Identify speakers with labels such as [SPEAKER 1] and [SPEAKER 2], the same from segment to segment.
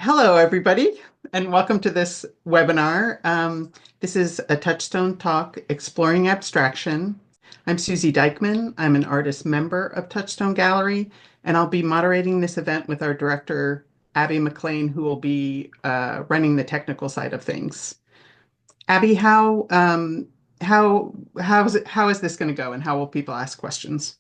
[SPEAKER 1] Hello, everybody, and welcome to this webinar. This is a Touchstone talk exploring abstraction. I'm Susie Dykeman. I'm an artist member of Touchstone Gallery, and I'll be moderating this event with our director, Abby McLean, who will be running the technical side of things. Abby, how is this going to go, and how will people ask questions?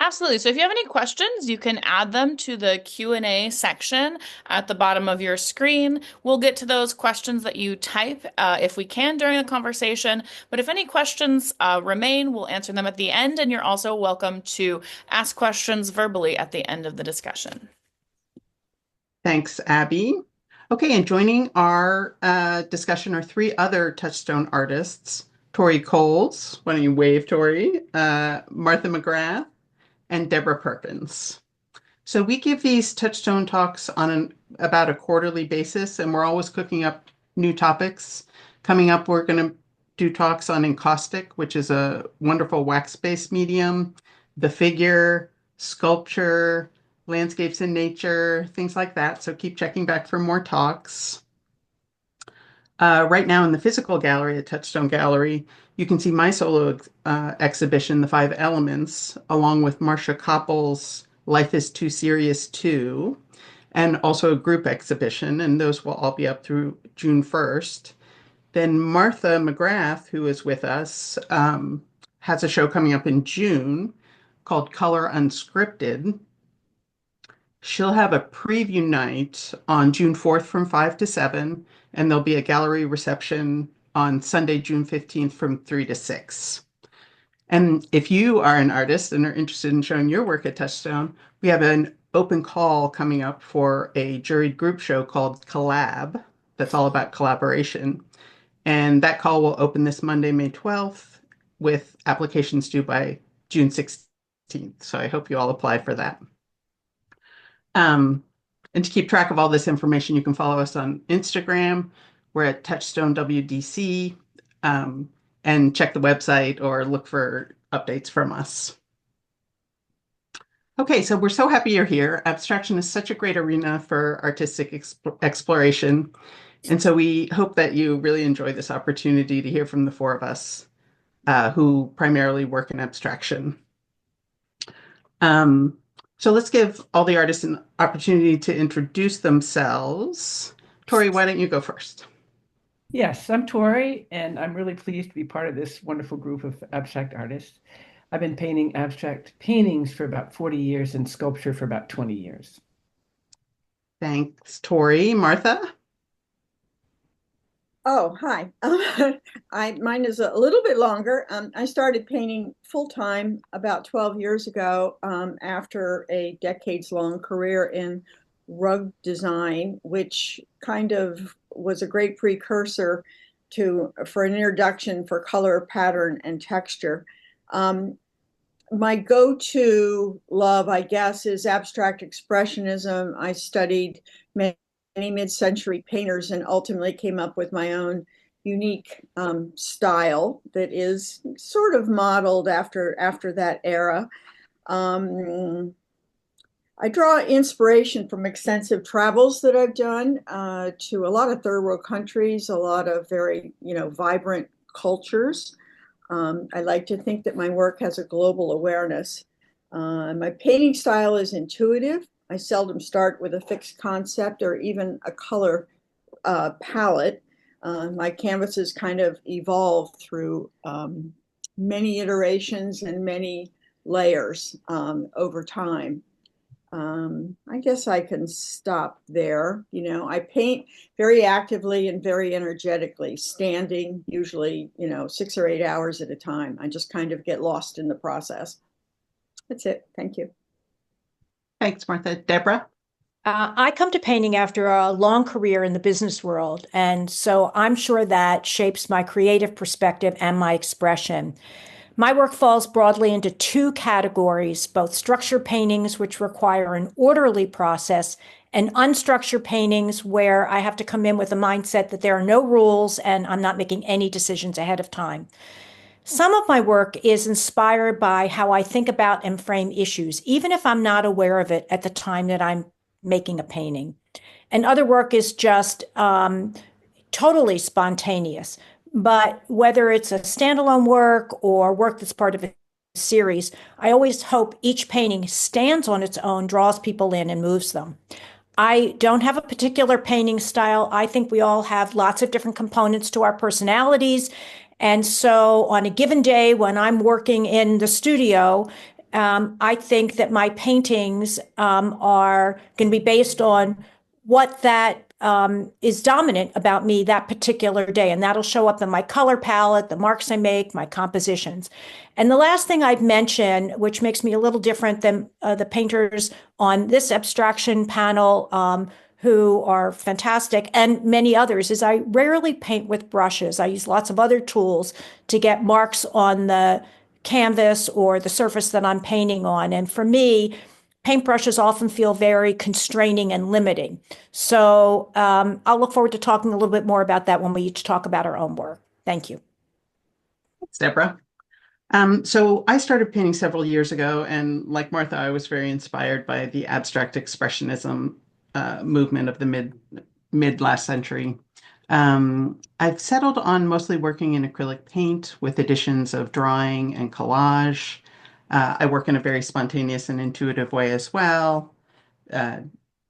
[SPEAKER 2] Absolutely. So if you have any questions, you can add them to the Q&A section at the bottom of your screen. We'll get to those questions that you type if we can during the conversation. But if any questions remain, we'll answer them at the end. And you're also welcome to ask questions verbally at the end of the discussion.
[SPEAKER 1] Thanks, Abby. Okay, and joining our discussion are three other Touchstone artists, Tory Cowles, why don't you wave, Tory, Marthe McGrath, and Debra Perkins. So we give these Touchstone talks on about a quarterly basis, and we're always cooking up new topics. Coming up, we're going to do talks on encaustic, which is a wonderful wax-based medium, the figure, sculpture, landscapes in nature, things like that. So keep checking back for more talks. Right now in the physical gallery at Touchstone Gallery, you can see my solo exhibition, The Five Elements, along with Marcia Koppel's Life is Too Serious Too, and also a group exhibition, and those will all be up through June 1st. Then Marthe McGrath, who is with us, has a show coming up in June called Color Unscripted. She'll have a preview night on June 4th from 5 to 7, and there'll be a gallery reception on Sunday, June 15th from 3 to 6. And if you are an artist and are interested in showing your work at Touchstone, we have an open call coming up for a juried group show called Collab that's all about collaboration. And that call will open this Monday, May 12th, with applications due by June 16th. So I hope you all apply for that. And to keep track of all this information, you can follow us on Instagram. We're at Touchstone WDC, and check the website or look for updates from us. Okay, so we're so happy you're here. Abstraction is such a great arena for artistic exploration. And so we hope that you really enjoy this opportunity to hear from the four of us who primarily work in abstraction. So let's give all the artists an opportunity to introduce themselves. Tory, why don't you go first?
[SPEAKER 3] Yes, I'm Tori, and I'm really pleased to be part of this wonderful group of abstract artists. I've been painting abstract paintings for about 40 years and sculpture for about 20 years.
[SPEAKER 1] Thanks, Tori. Martha?
[SPEAKER 4] Oh, hi. Mine is a little bit longer. I started painting full time about 12 years ago after a decades-long career in rug design, which kind of was a great precursor for an introduction for color, pattern, and texture. My go-to love, I guess, is abstract expressionism. I studied many mid-century painters and ultimately came up with my own unique style that is sort of modeled after that era. I draw inspiration from extensive travels that I've done to a lot of third world countries, a lot of very, vibrant cultures. I like to think that my work has a global awareness. My painting style is intuitive. I seldom start with a fixed concept or even a color palette. My canvases kind of evolve through many iterations and many layers over time. I guess I can stop there. I paint very actively and very energetically, standing usually, 6 or 8 hours at a time. I just kind of get lost in the process. That's it. Thank you.
[SPEAKER 1] Thanks, Martha. Debra?
[SPEAKER 5] I come to painting after a long career in the business world, and so I'm sure that shapes my creative perspective and my expression. My work falls broadly into two categories, both structured paintings, which require an orderly process, and unstructured paintings, where I have to come in with a mindset that there are no rules and I'm not making any decisions ahead of time. Some of my work is inspired by how I think about and frame issues, even if I'm not aware of it at the time that I'm making a painting. And other work is just totally spontaneous. But whether it's a standalone work or work that's part of a series, I always hope each painting stands on its own, draws people in, and moves them. I don't have a particular painting style. I think we all have lots of different components to our personalities. And so on a given day when I'm working in the studio, I think that my paintings are going to be based on what that is dominant about me that particular day. And that'll show up in my color palette, the marks I make, my compositions. And the last thing I'd mention, which makes me a little different than the painters on this abstraction panel, who are fantastic, and many others, is I rarely paint with brushes. I use lots of other tools to get marks on the canvas or the surface that I'm painting on. And for me, paintbrushes often feel very constraining and limiting. So I'll look forward to talking a little bit more about that when we each talk about our own work. Thank you.
[SPEAKER 1] Thanks, Deborah. So I started painting several years ago, and like Martha, I was very inspired by the abstract expressionism movement of the mid last century. I've settled on mostly working in acrylic paint with additions of drawing and collage. I work in a very spontaneous and intuitive way as well.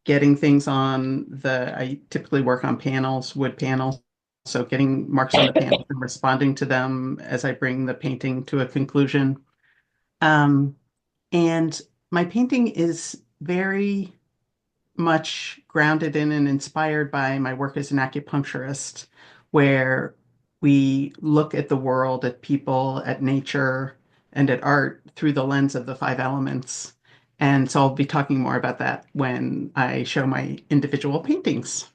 [SPEAKER 1] Getting things I typically work on panels, wood panels. So getting marks on the panels and responding to them as I bring the painting to a conclusion. And my painting is very much grounded in and inspired by my work as an acupuncturist, where we look at the world, at people, at nature, and at art through the lens of the five elements. And so I'll be talking more about that when I show my individual paintings.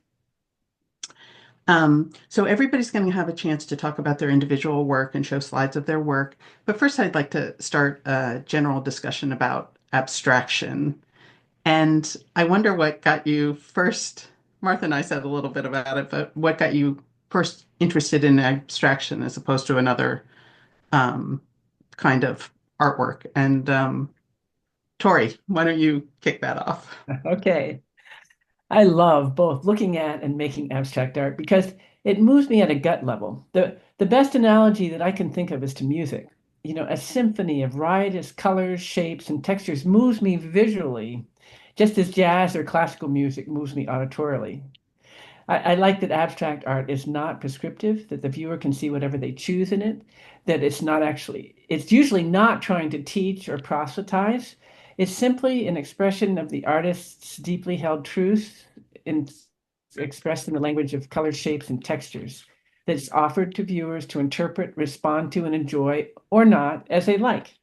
[SPEAKER 1] So everybody's going to have a chance to talk about their individual work and show slides of their work. But first, I'd like to start a general discussion about abstraction. And I wonder what got you first. Martha and I said a little bit about it, but what got you first interested in abstraction as opposed to another kind of artwork? And Tori, why don't you kick that off?
[SPEAKER 3] Okay. I love both looking at and making abstract art because it moves me at a gut level. The best analogy that I can think of is to music. You know, a symphony of riotous colors, shapes, and textures moves me visually, just as jazz or classical music moves me auditorily. I like that abstract art is not prescriptive, that the viewer can see whatever they choose in it, that it's usually not trying to teach or proselytize. It's simply an expression of the artist's deeply held truth expressed in the language of color, shapes, and textures that's offered to viewers to interpret, respond to, and enjoy, or not, as they like.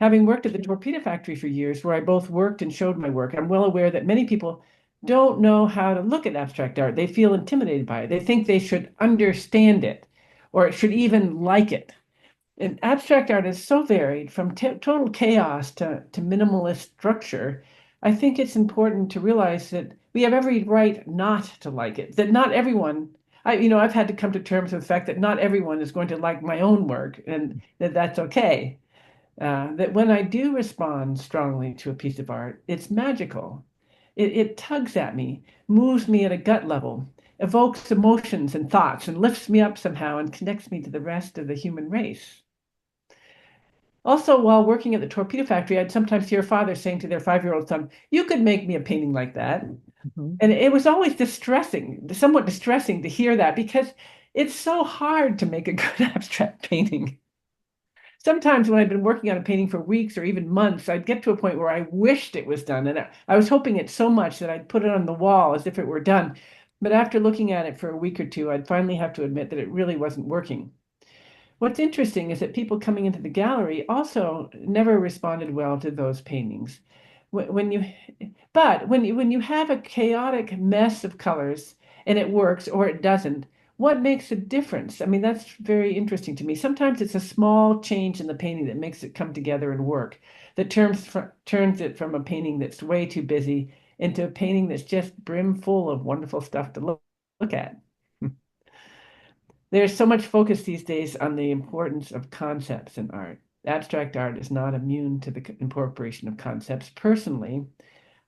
[SPEAKER 3] Having worked at the Torpedo Factory for years, where I both worked and showed my work, I'm well aware that many people don't know how to look at abstract art. They feel intimidated by it. They think they should understand it or should even like it. And abstract art is so varied from total chaos to minimalist structure. I think it's important to realize that we have every right not to like it, that not everyone, I've had to come to terms with the fact that not everyone is going to like my own work and that's okay. That when I do respond strongly to a piece of art, it's magical. It tugs at me, moves me at a gut level, evokes emotions and thoughts, and lifts me up somehow and connects me to the rest of the human race. Also, while working at the Torpedo Factory, I'd sometimes hear fathers saying to their 5-year-old son, "You could make me a painting like that." Mm-hmm. And it was always somewhat distressing to hear that because it's so hard to make a good abstract painting. Sometimes when I'd been working on a painting for weeks or even months, I'd get to a point where I wished it was done. And I was hoping it so much that I'd put it on the wall as if it were done. But after looking at it for a week or two, I'd finally have to admit that it really wasn't working. What's interesting is that people coming into the gallery also never responded well to those paintings. When you have a chaotic mess of colors and it works or it doesn't, what makes a difference? I mean, that's very interesting to me. Sometimes it's a small change in the painting that makes it come together and work, that turns it from a painting that's way too busy into a painting that's just brimful of wonderful stuff to look at. There's so much focus these days on the importance of concepts in art. Abstract art is not immune to the incorporation of concepts. Personally,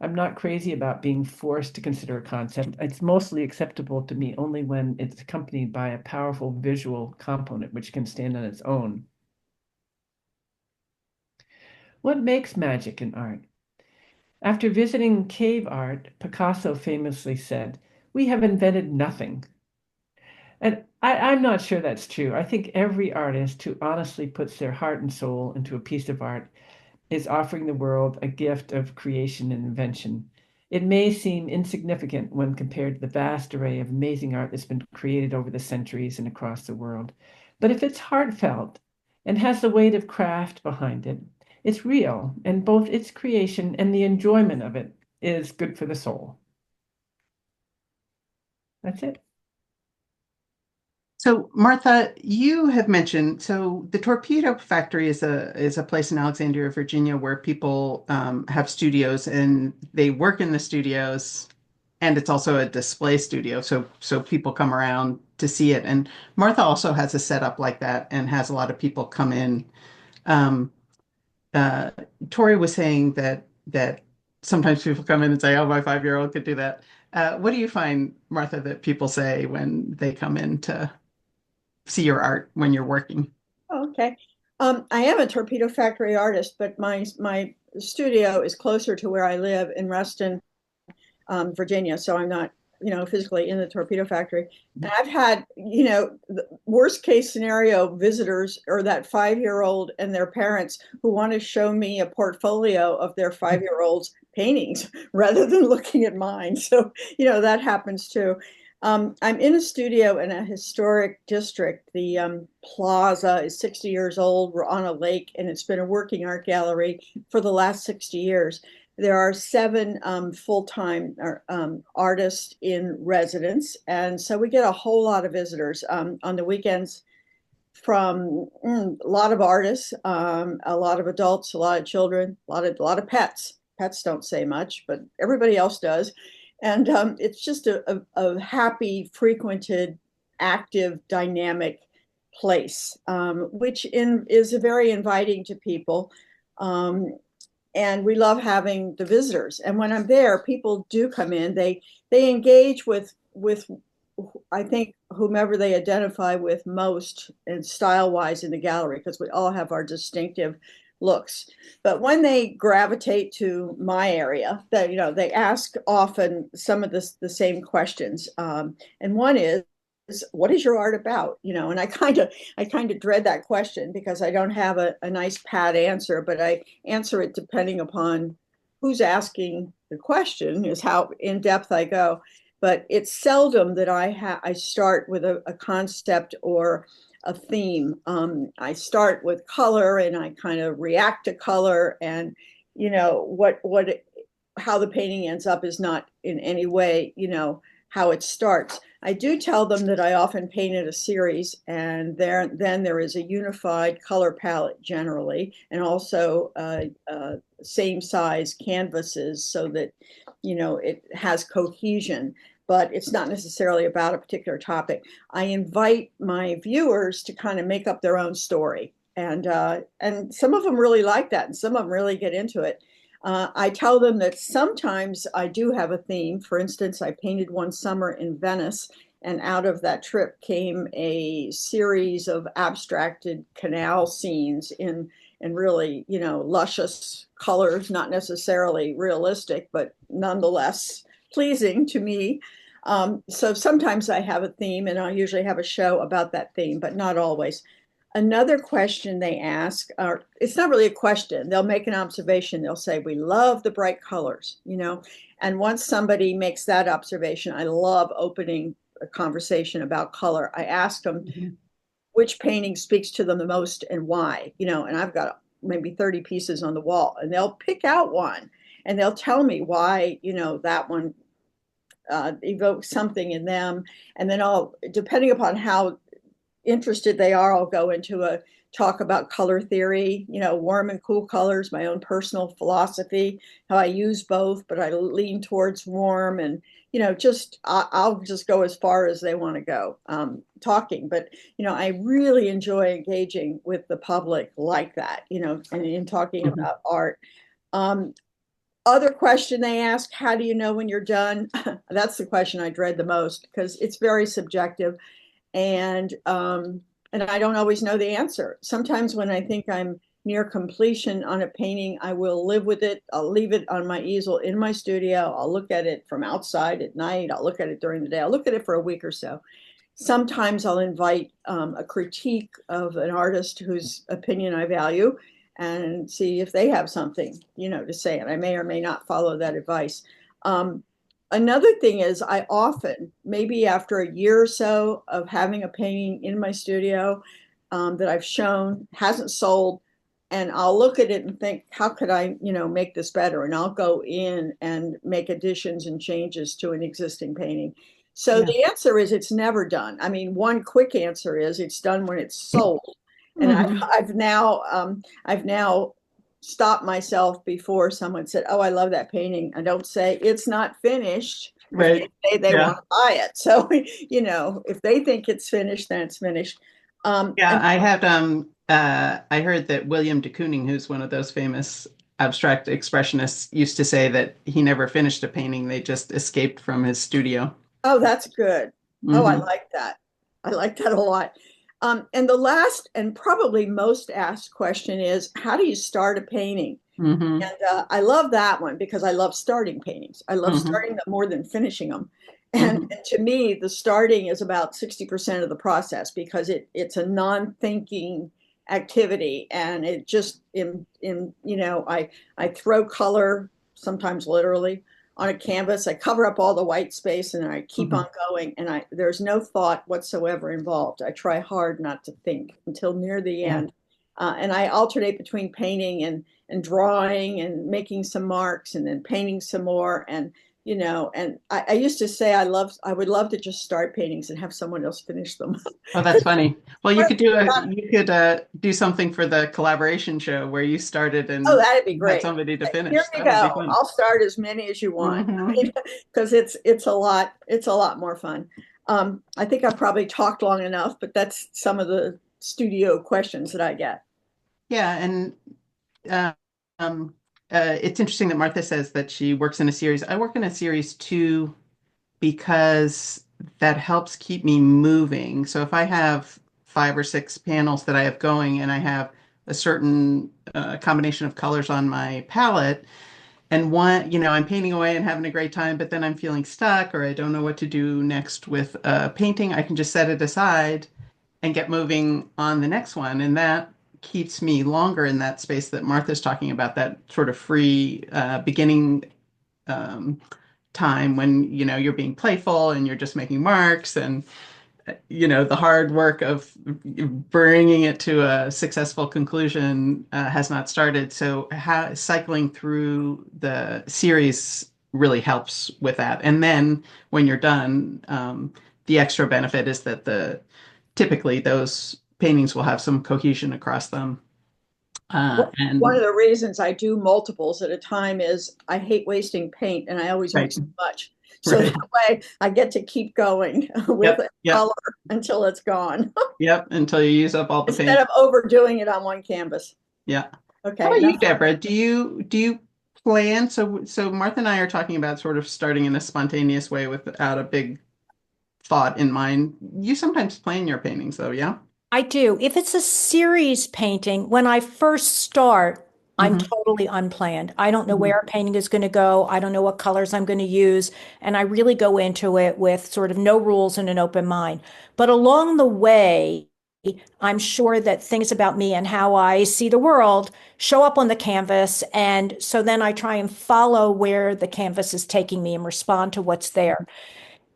[SPEAKER 3] I'm not crazy about being forced to consider a concept. It's mostly acceptable to me only when it's accompanied by a powerful visual component which can stand on its own. What makes magic in art? After visiting cave art, Picasso famously said, "We have invented nothing." And I'm not sure that's true. I think every artist who honestly puts their heart and soul into a piece of art is offering the world a gift of creation and invention. It may seem insignificant when compared to the vast array of amazing art that's been created over the centuries and across the world. But if it's heartfelt and has the weight of craft behind it, it's real, and both its creation and the enjoyment of it is good for the soul. That's it.
[SPEAKER 1] So, Martha, you have mentioned, so the Torpedo Factory is a place in Alexandria, Virginia, where people have studios and they work in the studios, and it's also a display studio, so people come around to see it. And Martha also has a setup like that and has a lot of people come in. Um, uh, Tori was saying that sometimes people come in and say, "Oh, my 5-year-old could do that." What do you find, Martha, that people say when they come in to see your art when you're working?
[SPEAKER 4] Oh, okay. I am a Torpedo Factory artist, but my studio is closer to where I live in Reston, Virginia. So I'm not, physically in the Torpedo Factory. And I've had, the worst case scenario visitors or that 5-year-old and their parents who want to show me a portfolio of their 5-year-old's paintings rather than looking at mine. So, that happens too. I'm in a studio in a historic district. The plaza is 60 years old. We're on a lake, and it's been a working art gallery for the last 60 years. There are 7 full-time artists in residence, and so we get a whole lot of visitors on the weekends from a lot of artists, a lot of adults, a lot of children, a lot of pets. Pets don't say much, but everybody else does. And it's just a happy, frequented, active, dynamic place, which is very inviting to people. And we love having the visitors. And when I'm there, people do come in. They engage with I think whomever they identify with most and style wise in the gallery, because we all have our distinctive looks. But when they gravitate to my area, that they ask often some of the same questions. And one is, what is your art about? And I kind of dread that question because I don't have a nice pat answer, but I answer it depending upon who's asking the question, is how in depth I go. But it's seldom that I start with a concept or a theme. I start with color and I kind of react to color, and how the painting ends up is not in any way how it starts. I do tell them that I often paint in a series, and then there is a unified color palette generally, and also same size canvases so that it has cohesion, but it's not necessarily about a particular topic. I invite my viewers to kind of make up their own story, and some of them really like that, and some of them really get into it. I tell them that sometimes I do have a theme. For instance, I painted one summer in Venice, and out of that trip came a series of abstracted canal scenes in really, luscious colors, not necessarily realistic, but nonetheless pleasing to me. So sometimes I have a theme, and I'll usually have a show about that theme, but not always. Another question they ask, or it's not really a question, they'll make an observation. They'll say, "We love the bright colors," And once somebody makes that observation, I love opening a conversation about color. I ask them which painting speaks to them the most and why, and I've got maybe 30 pieces on the wall, and they'll pick out one and they'll tell me why, that one evokes something in them. And then depending upon how interested they are, I'll go into a talk about color theory, warm and cool colors, my own personal philosophy, how I use both, but I lean towards warm, and I'll just go as far as they want to go talking. But I really enjoy engaging with the public like that, and in talking about art. Other question they ask, how do you know when you're done? That's the question I dread the most because it's very subjective, and I don't always know the answer. Sometimes when I think I'm near completion on a painting, I will live with it. I'll leave it on my easel in my studio. I'll look at it from outside at night. I'll look at it during the day. I'll look at it for a week or so. Sometimes I'll invite a critique of an artist whose opinion I value and see if they have something, to say. And I may or may not follow that advice. Another thing is I often, maybe after a year or so of having a painting in my studio that I've shown, hasn't sold, and I'll look at it and think, how could I, make this better? And I'll go in and make additions and changes to an existing painting. So the answer is it's never done. I mean, one quick answer is it's done when it's sold. And I've now stopped myself before someone said, "Oh, I love that painting." I don't say it's not finished.
[SPEAKER 1] Right.
[SPEAKER 4] They want to buy it. So, if they think it's finished, then it's finished.
[SPEAKER 1] I had I heard that William de Kooning, who's one of those famous abstract expressionists, used to say that he never finished a painting. They just escaped from his studio.
[SPEAKER 4] Oh, that's good. Oh, I like that. I like that a lot. And the last and probably most asked question is, how do you start a painting? And I love that one because I love starting paintings. I love starting them more than finishing them. And to me, the starting is about 60% of the process because it's a non-thinking activity. And it just, I throw color, sometimes literally, on a canvas. I cover up all the white space and I keep on going, and there's no thought whatsoever involved. I try hard not to think until near the end. And I alternate between painting and drawing and making some marks and then painting some more. And and I used to say I would love to just start paintings and have someone else finish them.
[SPEAKER 1] Oh, that's funny. Well, you could do something for the collaboration show where you started and
[SPEAKER 4] that'd be great.
[SPEAKER 1] Had somebody to finish.
[SPEAKER 4] Here we go. I'll start as many as you want because it's a lot more fun. I think I've probably talked long enough, but that's some of the studio questions that I get.
[SPEAKER 1] Yeah, and it's interesting that Martha says that she works in a series. I work in a series too because that helps keep me moving. So if I have 5 or 6 panels that I have going and I have a certain combination of colors on my palette, and one, I'm painting away and having a great time, but then I'm feeling stuck or I don't know what to do next with painting, I can just set it aside and get moving on the next one. And that keeps me longer in that space that Martha's talking about, that sort of free beginning time when, you're being playful and you're just making marks, and, the hard work of bringing it to a successful conclusion has not started. So cycling through the series really helps with that. And then when you're done, the extra benefit is that typically those paintings will have some cohesion across them. And
[SPEAKER 4] one of the reasons I do multiples at a time is I hate wasting paint, and I always make so much. So that way I get to keep going with color until it's gone.
[SPEAKER 1] Until you use up all the paint.
[SPEAKER 4] Instead of overdoing it on one canvas.
[SPEAKER 1] Yeah.
[SPEAKER 4] Okay.
[SPEAKER 1] How about you, Debra? Do you plan? So Martha and I are talking about sort of starting in a spontaneous way without a big thought in mind. You sometimes plan your paintings though, yeah?
[SPEAKER 5] I do. If it's a series painting, when I first start, I'm totally unplanned. I don't know where a painting is going to go. I don't know what colors I'm going to use. And I really go into it with sort of no rules and an open mind. But along the way, I'm sure that things about me and how I see the world show up on the canvas. And so then I try and follow where the canvas is taking me and respond to what's there.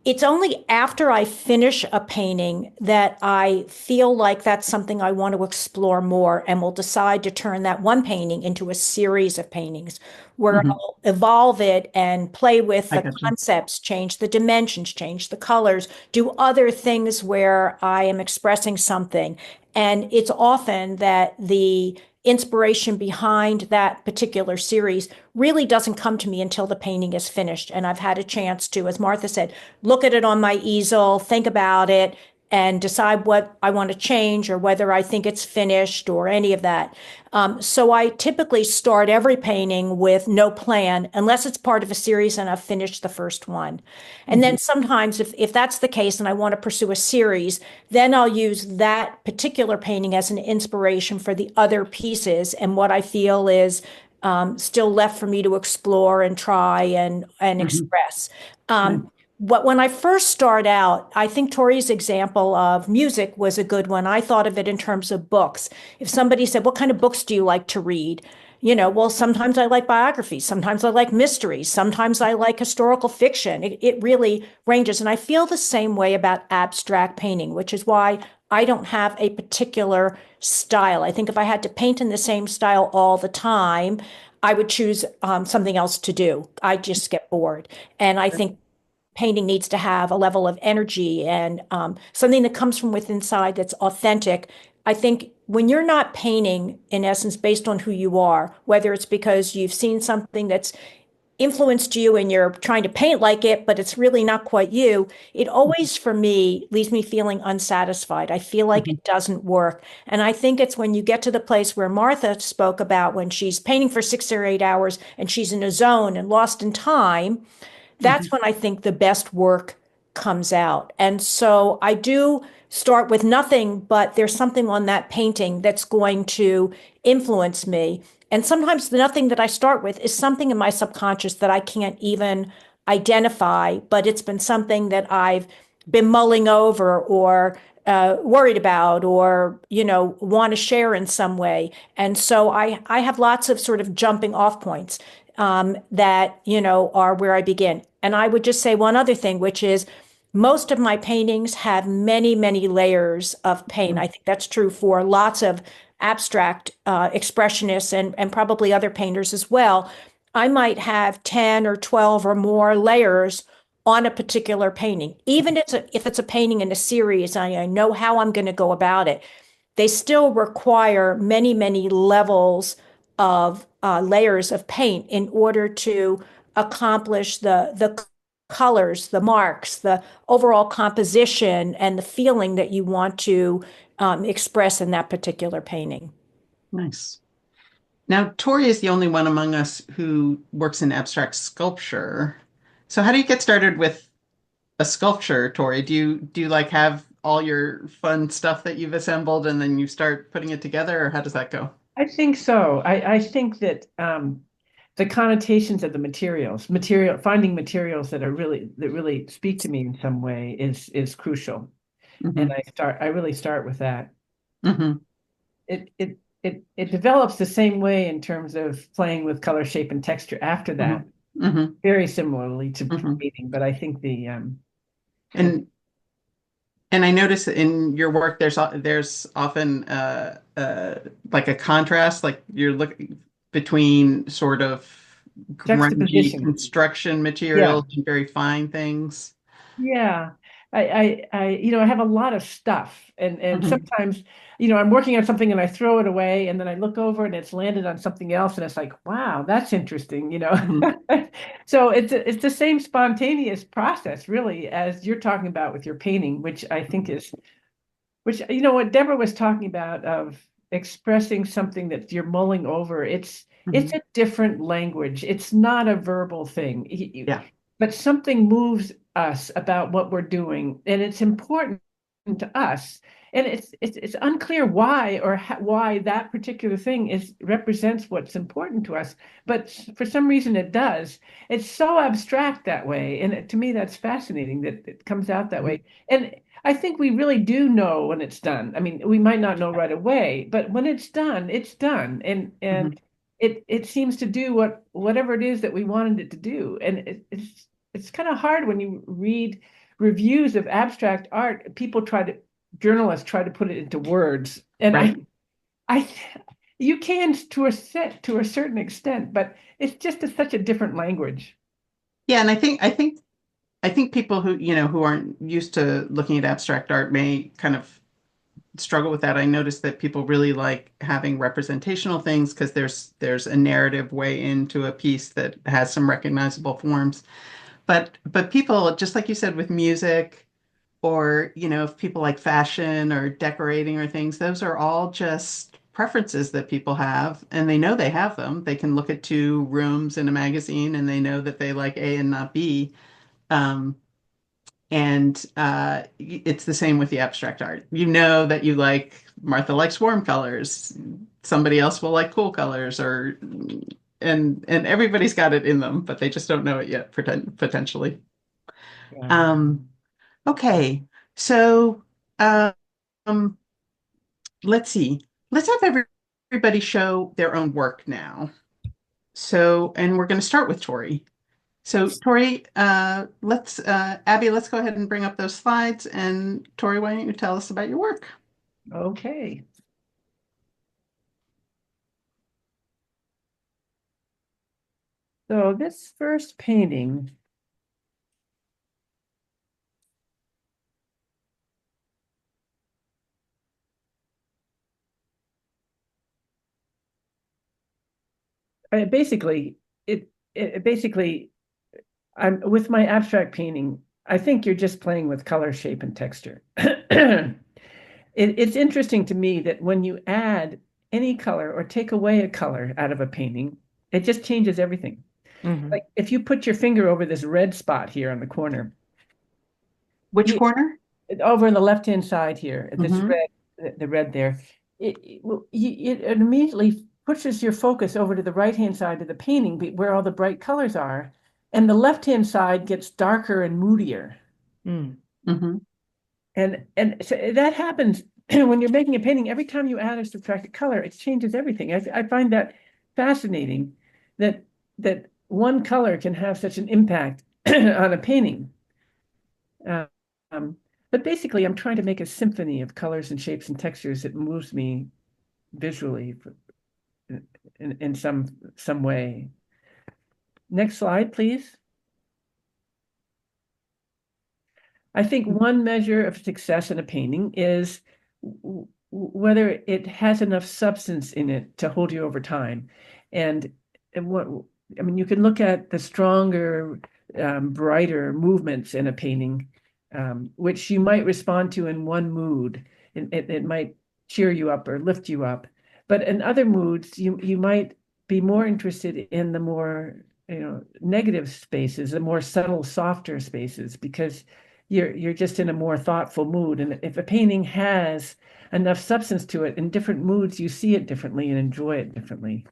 [SPEAKER 5] It's only after I finish a painting that I feel like that's something I want to explore more, and will decide to turn that one painting into a series of paintings where I'll evolve it and play with the concepts, change the dimensions, change the colors, do other things where I am expressing something. And it's often that the inspiration behind that particular series really doesn't come to me until the painting is finished. And I've had a chance to, as Martha said, look at it on my easel, think about it, and decide what I want to change or whether I think it's finished or any of that. So I typically start every painting with no plan unless it's part of a series and I've finished the first one. And then sometimes if that's the case and I want to pursue a series, then I'll use that particular painting as an inspiration for the other pieces and what I feel is still left for me to explore and try and
[SPEAKER 1] Mhm.
[SPEAKER 5] express. When I first start out, I think Tori's example of music was a good one. I thought of it in terms of books. If somebody said, "What kind of books do you like to read?" Well, sometimes I like biographies, sometimes I like mysteries, sometimes I like historical fiction. It really ranges. And I feel the same way about abstract painting, which is why I don't have a particular style. I think if I had to paint in the same style all the time, I would choose something else to do. I just get bored. And I think painting needs to have a level of energy and something that comes from within inside that's authentic. I think when you're not painting, in essence, based on who you are, whether it's because you've seen something that's influenced you and you're trying to paint like it, but it's really not quite you, it always, for me, leaves me feeling unsatisfied. I feel like
[SPEAKER 1] Mhm.
[SPEAKER 5] it doesn't work. And I think it's when you get to the place where Martha spoke about when she's painting for 6 or 8 hours and she's in a zone and lost in time, that's
[SPEAKER 1] Mhm.
[SPEAKER 5] when I think the best work comes out. And so I do start with nothing, but there's something on that painting that's going to influence me. And sometimes the nothing that I start with is something in my subconscious that I can't even identify, but it's been something that I've been mulling over or worried about or want to share in some way. And so I have lots of sort of jumping off points that are where I begin. And I would just say one other thing, which is most of my paintings have many, many layers of paint. I think that's true for lots of abstract expressionists and probably other painters as well. I might have 10 or 12 or more layers on a particular painting. Even if it's a painting in a series, I know how I'm going to go about it. They still require many, many levels of layers of paint in order to accomplish the colors, the marks, the overall composition, and the feeling that you want to express in that particular painting.
[SPEAKER 1] Nice. Now, Tori is the only one among us who works in abstract sculpture. So how do you get started with a sculpture, Tori? Do you like have all your fun stuff that you've assembled and then you start putting it together, or how does that go?
[SPEAKER 3] I think so. I think that the connotations of the finding materials that really speak to me in some way is crucial. And
[SPEAKER 1] Hmm.
[SPEAKER 3] I really start with that.
[SPEAKER 1] Hmm.
[SPEAKER 3] It develops the same way in terms of playing with color, shape, and texture after
[SPEAKER 1] Hmm.
[SPEAKER 3] that,
[SPEAKER 1] Hmm.
[SPEAKER 3] very similarly to
[SPEAKER 1] Hmm.
[SPEAKER 3] painting. But I think the
[SPEAKER 1] And and I notice that in your work there's often like a contrast, like you're looking between sort of grungy
[SPEAKER 3] juxtaposition.
[SPEAKER 1] construction
[SPEAKER 3] Yeah.
[SPEAKER 1] materials and very fine things.
[SPEAKER 3] Yeah, I have a lot of stuff, and
[SPEAKER 1] Hmm.
[SPEAKER 3] sometimes, I'm working on something and I throw it away, and then I look over and it's landed on something else, and it's like, wow, that's interesting.
[SPEAKER 1] Hmm.
[SPEAKER 3] So it's the same spontaneous process, really, as you're talking about with your painting, which I think which what Deborah was talking about of expressing something that you're mulling over. It's
[SPEAKER 1] Hmm.
[SPEAKER 3] a different language. It's not a verbal thing.
[SPEAKER 1] Yeah.
[SPEAKER 3] But something moves us about what we're doing, and it's important to us. And it's unclear why or why that particular thing represents what's important to us, but for some reason it does. It's so abstract that way, and to me that's fascinating that it comes out that
[SPEAKER 1] Hmm.
[SPEAKER 3] way. And I think we really do know when it's done. I mean, we might not know right away, but when it's done, it's done, and
[SPEAKER 1] Hmm.
[SPEAKER 3] it seems to do whatever it is that we wanted it to do. And it's kind of hard when you read reviews of abstract art. Journalists try to put it into words, and
[SPEAKER 1] Right.
[SPEAKER 3] I, you can to a certain extent, but it's just such a different language.
[SPEAKER 1] Yeah, and I think people who aren't used to looking at abstract art may kind of struggle with that. I noticed that people really like having representational things because there's a narrative way into a piece that has some recognizable forms. But people, just like you said with music or, if people like fashion or decorating or things, those are all just preferences that people have, and they know they have them. They can look at two rooms in a magazine and they know that they like A and not B. Um, and it's the same with the abstract art. You know that you like, Martha likes warm colors. Somebody else will like cool colors, or and everybody's got it in them, but they just don't know it yet, potentially.
[SPEAKER 3] Yeah.
[SPEAKER 1] Um, okay, so um, let's see. Let's have everybody show their own work now. So, and we're going to start with Tori. So, Tori, Abby, let's go ahead and bring up those slides. And Tori, why don't you tell us about your work?
[SPEAKER 3] Okay. So this first painting, basically, I'm with my abstract painting. I think you're just playing with color, shape, and texture. It's interesting to me that when you add any color or take away a color out of a painting, it just changes everything. Like if you put your finger over this red spot here on the corner,
[SPEAKER 1] Which corner?
[SPEAKER 3] over on the left-hand side here, this
[SPEAKER 1] Mhm.
[SPEAKER 3] red, the red there, it immediately pushes your focus over to the right-hand side of the painting where all the bright colors are, and the left-hand side gets darker and moodier.
[SPEAKER 1] Mhm.
[SPEAKER 3] And so that happens when you're making a painting. Every time you add or subtract a color, it changes everything. I find that fascinating that one color can have such an impact on a painting. Um, but basically, I'm trying to make a symphony of colors and shapes and textures that moves me visually in some way. Next slide, please. I think one measure of success in a painting is whether it has enough substance in it to hold you over time. And what, I mean, you can look at the stronger, brighter movements in a painting, which you might respond to in one mood. It might cheer you up or lift you up. But in other moods, you might be more interested in the more, negative spaces, the more subtle, softer spaces, because you're just in a more thoughtful mood. And if a painting has enough substance to it, in different moods, you see it differently and enjoy it differently.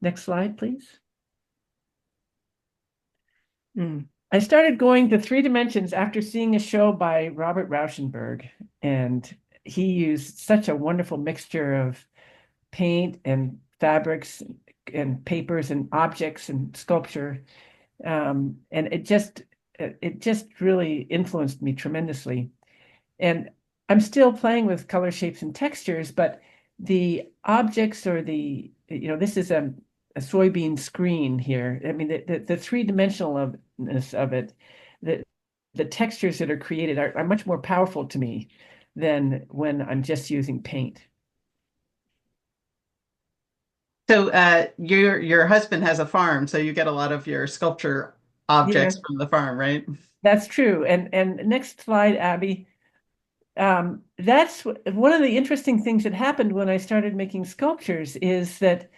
[SPEAKER 3] Next slide, please. I started going to 3 dimensions after seeing a show by Robert Rauschenberg, and he used such a wonderful mixture of paint and fabrics and papers and objects and sculpture. And it just really influenced me tremendously. And I'm still playing with color, shapes, and textures, but the objects or this is a soybean screen here. I mean, the three-dimensionalness of it, the textures that are created are much more powerful to me than when I'm just using paint.
[SPEAKER 1] So your husband has a farm, so you get a lot of your sculpture objects from the farm, right?
[SPEAKER 3] That's true. And next slide, Abby. That's one of the interesting things that happened when I started making sculptures is that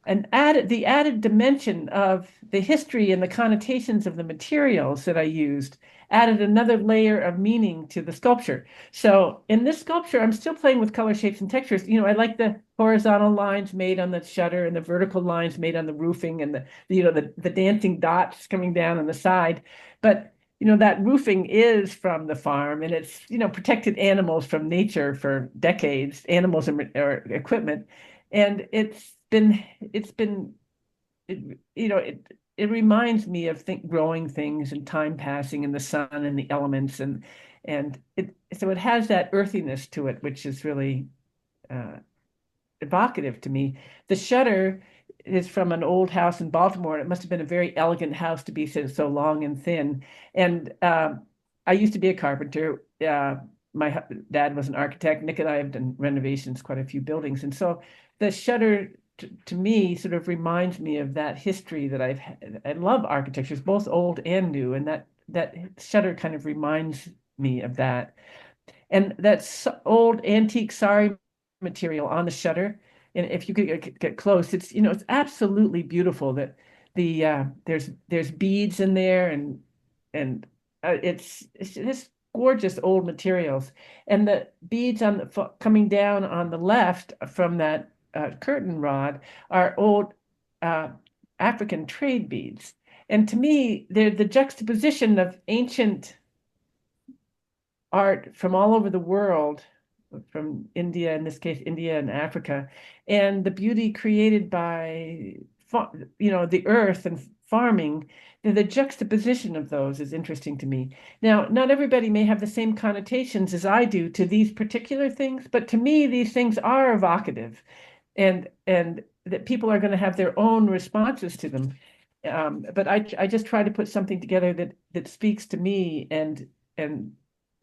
[SPEAKER 3] the added dimension of the history and the connotations of the materials that I used added another layer of meaning to the sculpture. So in this sculpture, I'm still playing with color, shapes, and textures. I like the horizontal lines made on the shutter and the vertical lines made on the roofing and the dancing dots coming down on the side. But that roofing is from the farm, and it's protected animals from nature for decades, animals or equipment, and it reminds me of growing things and time passing and the sun and the elements, and so it has that earthiness to it, which is really evocative to me. The shutter is from an old house in Baltimore. It must have been a very elegant house to be so long and thin. And I used to be a carpenter. My dad was an architect. Nick and I have done renovations, quite a few buildings. And so the shutter to me sort of reminds me of that history that I've had. I love architectures, both old and new. And that that shutter kind of reminds me of that. And that's old antique sari material on the shutter. And if you could get close, it's it's absolutely beautiful that there's beads in there and it's this gorgeous old materials. And the beads on the coming down on the left from that curtain rod are old African trade beads. And to me, they're the juxtaposition of ancient art from all over the world, from India, in this case, India and Africa, and the beauty created by, the earth and farming. The juxtaposition of those is interesting to me. Now, not everybody may have the same connotations as I do to these particular things, but to me, these things are evocative, and that people are going to have their own responses to them. But I just try to put something together that speaks to me and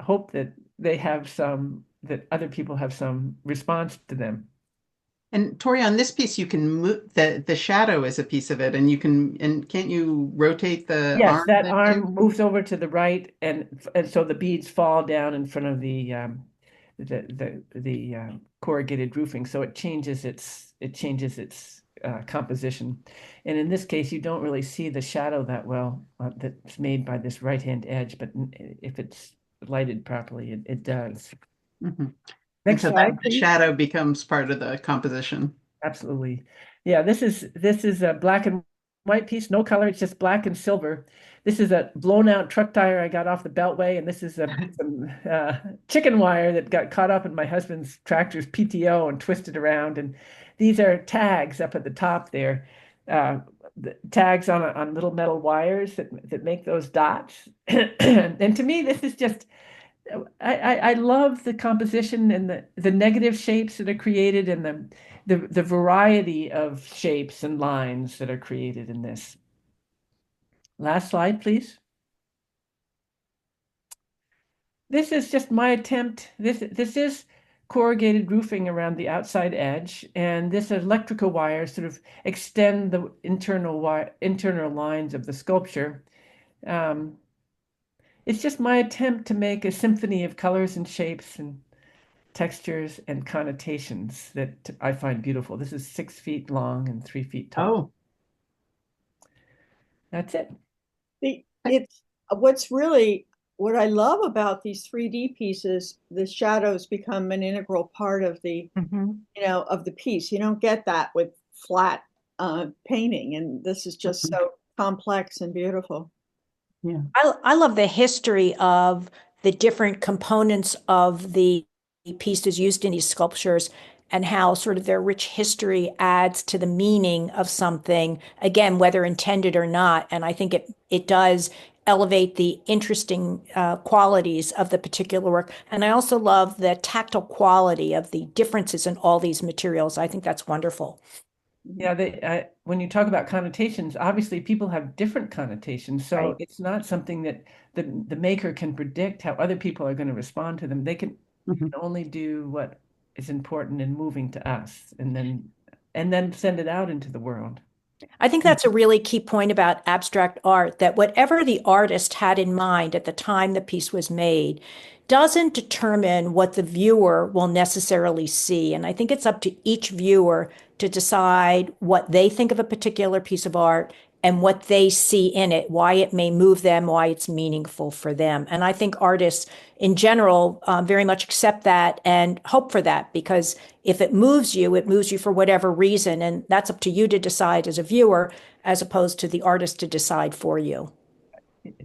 [SPEAKER 3] hope that that other people have some response to them.
[SPEAKER 1] And Tori, on this piece, you can move the shadow is a piece of it, and can't you rotate the
[SPEAKER 3] Yes,
[SPEAKER 1] arm
[SPEAKER 3] that
[SPEAKER 1] then too?
[SPEAKER 3] arm moves over to the right, and so the beads fall down in front of the corrugated roofing, so it changes its composition. And in this case, you don't really see the shadow that well that's made by this right-hand edge, but if it's lighted properly, it does.
[SPEAKER 1] Mm-hmm. And
[SPEAKER 3] Next
[SPEAKER 1] so
[SPEAKER 3] slide,
[SPEAKER 1] the
[SPEAKER 3] please.
[SPEAKER 1] shadow becomes part of the composition.
[SPEAKER 3] Absolutely. Yeah, this is a black and white piece, no color, it's just black and silver. This is a blown out truck tire I got off the beltway, and this is some chicken wire that got caught up in my husband's tractor's PTO and twisted around. And these are tags up at the top there, the tags on little metal wires that make those dots. And to me, this is just I love the composition and the negative shapes that are created and the variety of shapes and lines that are created in this. Last slide, please. This is just my attempt. This is corrugated roofing around the outside edge, and this electrical wires sort of extend the internal lines of the sculpture. It's just my attempt to make a symphony of colors and shapes and textures and connotations that I find beautiful. This is 6 feet long and 3 feet tall.
[SPEAKER 1] Oh,
[SPEAKER 3] That's it.
[SPEAKER 4] It's what I love about these 3D pieces, the shadows become an integral part of the of the piece. You don't get that with flat painting, and this is just so complex and beautiful.
[SPEAKER 1] yeah.
[SPEAKER 5] I love the history of the different components of the pieces used in these sculptures and how sort of their rich history adds to the meaning of something, again, whether intended or not. And I think it does elevate the interesting qualities of the particular work. And I also love the tactile quality of the differences in all these materials. I think that's wonderful.
[SPEAKER 3] Yeah, when you talk about connotations, obviously people have different connotations. So
[SPEAKER 5] Right.
[SPEAKER 3] it's not something that the maker can predict how other people are going to respond to them. They can only do what is important and moving to us, and then send it out into the world.
[SPEAKER 5] I think that's a really key point about abstract art, that whatever the artist had in mind at the time the piece was made doesn't determine what the viewer will necessarily see. And I think it's up to each viewer to decide what they think of a particular piece of art and what they see in it, why it may move them, why it's meaningful for them. And I think artists in general very much accept that and hope for that, because if it moves you for whatever reason. And that's up to you to decide as a viewer, as opposed to the artist to decide for you.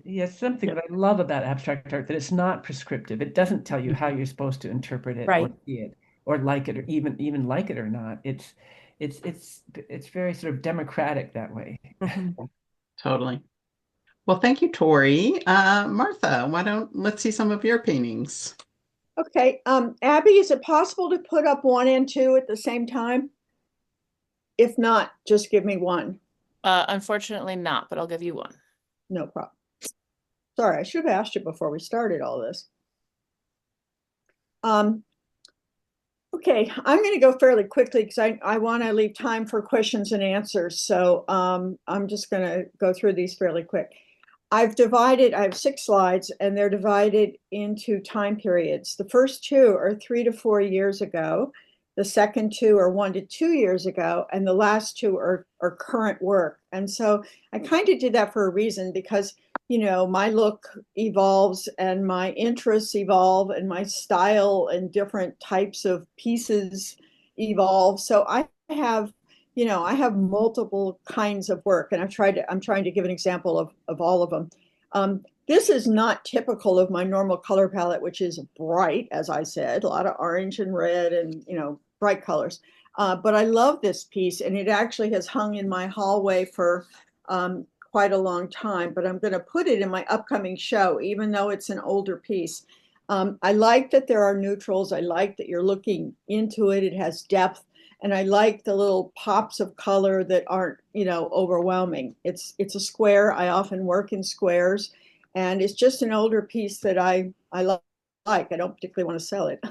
[SPEAKER 3] Yes, something that I love about abstract art, that it's not prescriptive. It doesn't tell you how you're supposed to interpret it or
[SPEAKER 5] Right.
[SPEAKER 3] see it or like it or even like it or not. It's very sort of democratic that way.
[SPEAKER 1] Totally. Well, thank you, Tori. Martha, let's see some of your paintings.
[SPEAKER 4] Okay, Abby, is it possible to put up 1 and 2 at the same time? If not, just give me one.
[SPEAKER 2] Unfortunately not, but I'll give you one.
[SPEAKER 4] No problem. Sorry, I should have asked you before we started all this. Okay, I'm going to go fairly quickly because I want to leave time for questions and answers. So I'm just going to go through these fairly quick. I have 6 slides, and they're divided into time periods. The first 2 are 3 to 4 years ago. The second 2 are 1 to 2 years ago, and the last 2 are current work. And so I kind of did that for a reason, because, you know, my look evolves and my interests evolve and my style and different types of pieces evolve. So I have multiple kinds of work, and I'm trying to give an example of all of them. This is not typical of my normal color palette, which is bright, as I said, a lot of orange and red and, you know, bright colors. But I love this piece, and it actually has hung in my hallway for quite a long time, but I'm going to put it in my upcoming show, even though it's an older piece. I like that there are neutrals. I like that you're looking into it. It has depth. And I like the little pops of color that aren't, you know, overwhelming. It's a square. I often work in squares, and it's just an older piece that I like. I don't particularly want to sell it,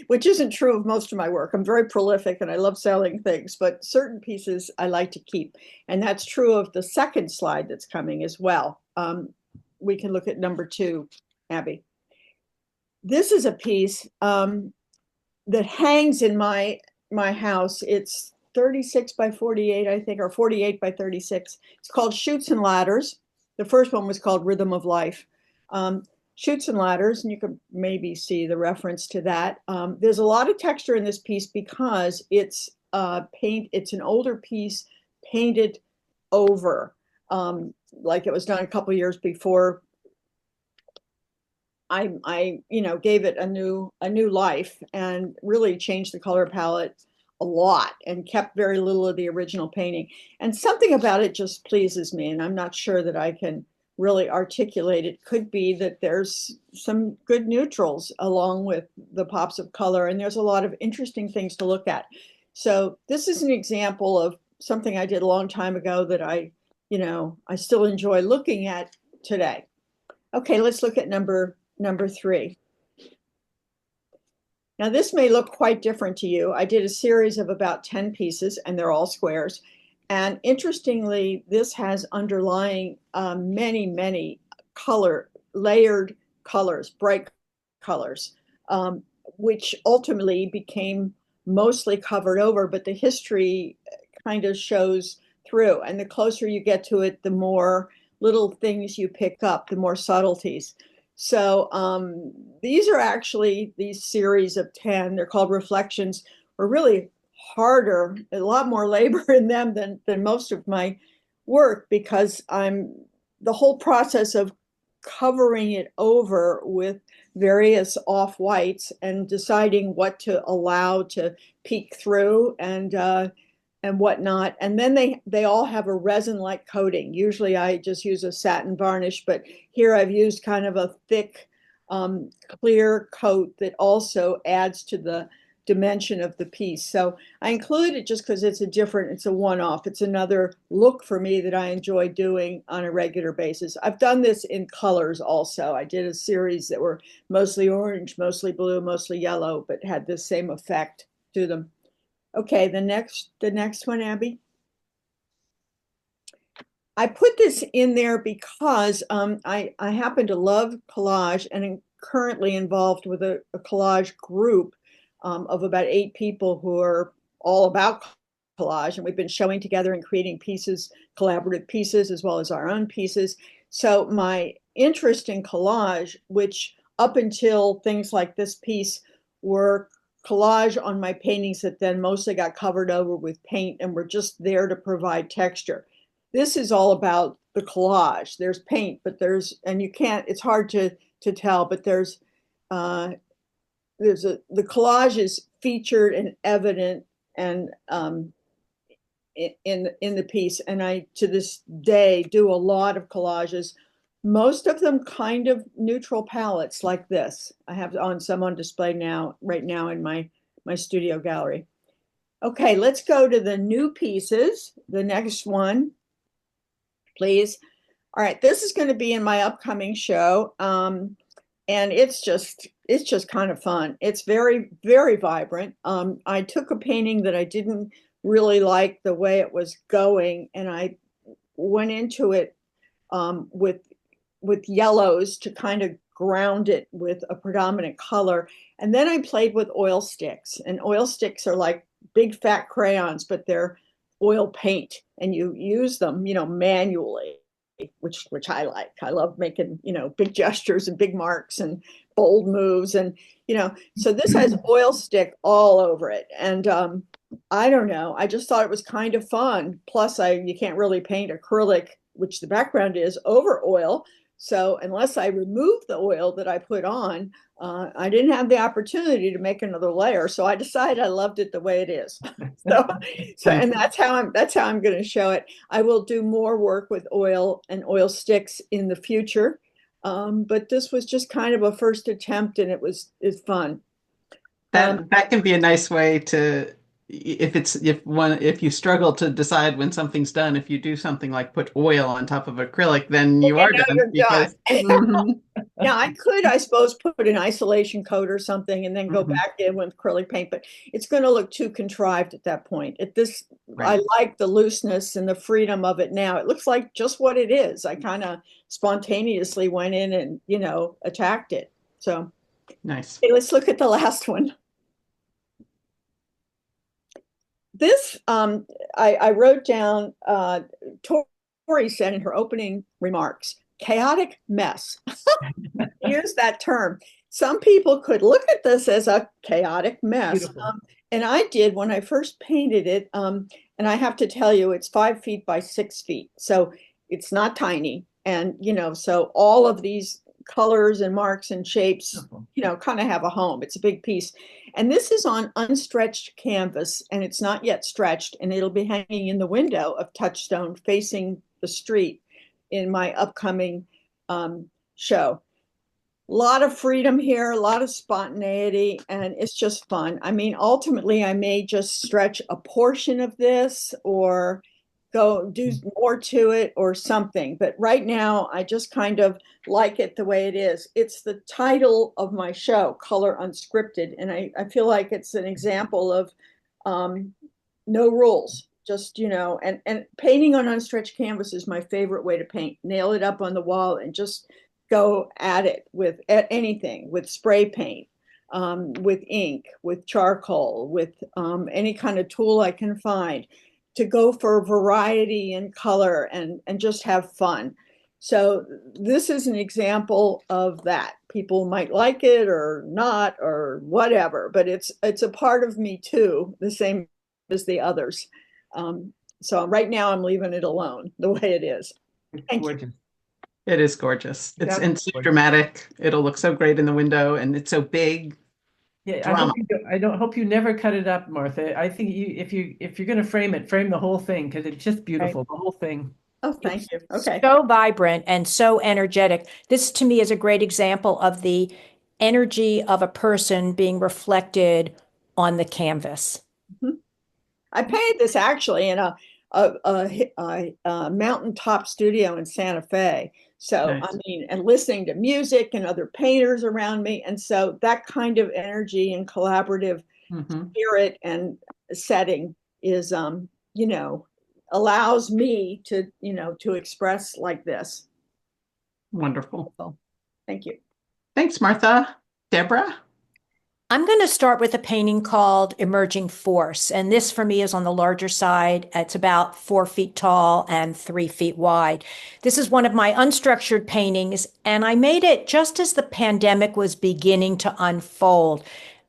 [SPEAKER 4] which isn't true of most of my work. I'm very prolific and I love selling things, but certain pieces I like to keep. And that's true of the second slide that's coming as well. We can look at number 2, Abby. This is a piece that hangs in my house. It's 36 by 48, I think, or 48 by 36. It's called Chutes and Ladders. The first one was called Rhythm of Life. Chutes and Ladders, and you can maybe see the reference to that. There's a lot of texture in this piece because it's it's an older piece painted over, like it was done a couple years before I gave it a new life and really changed the color palette a lot and kept very little of the original painting. And something about it just pleases me, and I'm not sure that I can really articulate it. Could be that there's some good neutrals along with the pops of color, and there's a lot of interesting things to look at. So this is an example of something I did a long time ago that I still enjoy looking at today. Okay, let's look at number 3. Now this may look quite different to you. I did a series of about 10 pieces, and they're all squares. And interestingly, this has underlying many layered colors, bright colors, which ultimately became mostly covered over, but the history kind of shows through. And the closer you get to it, the more little things you pick up, the more subtleties. So these are actually these series of 10. They're called Reflections. Were really harder, a lot more labor in them than most of my work, because the whole process of covering it over with various off-whites and deciding what to allow to peek through and whatnot. And then they all have a resin-like coating. Usually I just use a satin varnish, but here I've used kind of a thick, clear coat that also adds to the dimension of the piece. So I include it just because it's a one-off. It's another look for me that I enjoy doing on a regular basis. I've done this in colors also. I did a series that were mostly orange, mostly blue, mostly yellow, but had the same effect to them. Okay, the next one, Abby. I put this in there because I happen to love collage, and am currently involved with a collage group of about 8 people who are all about collage, and we've been showing together and creating pieces, collaborative pieces, as well as our own pieces. So my interest in collage, which up until things like this piece were collage on my paintings that then mostly got covered over with paint and were just there to provide texture. This is all about the collage. There's paint, but it's hard to tell, but the collage is featured and evident and in the piece. And I, to this day, do a lot of collages, most of them kind of neutral palettes like this. I have some on display right now in my studio gallery. Okay, let's go to the new pieces. The next one, please. All right, this is going to be in my upcoming show. And it's just kind of fun. It's very, very vibrant. I took a painting that I didn't really like the way it was going, and I went into it with with yellows to kind of ground it with a predominant color. And then I played with oil sticks, and oil sticks are like big fat crayons, but they're oil paint, and you use them, manually, which I like. I love making, big gestures and big marks and bold moves. And, so this has oil stick all over it. And I don't know, I just thought it was kind of fun. Plus, you can't really paint acrylic, which the background is, over oil. So unless I remove the oil that I put on, I didn't have the opportunity to make another layer. So I decided I loved it the way it is. And that's how I'm going to show it. I will do more work with oil and oil sticks in the future. But this was just kind of a first attempt, and it's fun.
[SPEAKER 1] That can be a nice way to, if you struggle to decide when something's done, if you do something like put oil on top of acrylic, then you are done.
[SPEAKER 4] Because, Now I suppose, put an isolation coat or something and then go back in with acrylic paint, but it's going to look too contrived at that point. I like the looseness and the freedom of it now. It looks like just what it is. I kind of spontaneously went in and, attacked it. So
[SPEAKER 1] nice.
[SPEAKER 4] Okay, let's look at the last one. This, I wrote down, Tori said in her opening remarks, chaotic mess. Use that term. Some people could look at this as a chaotic mess. And I did when I first painted it. And I have to tell you, it's 5 feet by 6 feet. So it's not tiny. And, so all of these colors and marks and shapes, kind of have a home. It's a big piece. And this is on unstretched canvas, and it's not yet stretched, and it'll be hanging in the window of Touchstone facing the street in my upcoming show. A lot of freedom here, a lot of spontaneity, and it's just fun. I mean, ultimately, I may just stretch a portion of this or go do more to it or something. But right now, I just kind of like it the way it is. It's the title of my show, Color Unscripted. And I feel like it's an example of no rules. Just, and painting on unstretched canvas is my favorite way to paint. Nail it up on the wall and just go at it with anything, with spray paint, with ink, with charcoal, with any kind of tool I can find, to go for variety and color and just have fun. So this is an example of that. People might like it or not or whatever, but it's a part of me too, the same as the others. So right now I'm leaving it alone the way it is. Thank you.
[SPEAKER 1] It is gorgeous. It's so dramatic. It'll look so great in the window, and it's so big.
[SPEAKER 3] Yeah, I hope you never cut it up, Martha. I think if you're going to frame it, frame the whole thing, because it's just beautiful, the whole thing.
[SPEAKER 4] Oh, thank you. Okay.
[SPEAKER 5] So vibrant and so energetic. This to me is a great example of the energy of a person being reflected on the canvas.
[SPEAKER 4] I painted this actually in a mountaintop studio in Santa Fe. So, nice. I mean, and listening to music and other painters around me. And so that kind of energy and collaborative spirit and setting is, allows me to, to express like this.
[SPEAKER 1] Wonderful.
[SPEAKER 4] Thank you.
[SPEAKER 1] Thanks, Martha. Debra?
[SPEAKER 5] I'm going to start with a painting called Emerging Force. And this for me is on the larger side. It's about 4 feet tall and 3 feet wide. This is one of my unstructured paintings, and I made it just as the pandemic was beginning to unfold.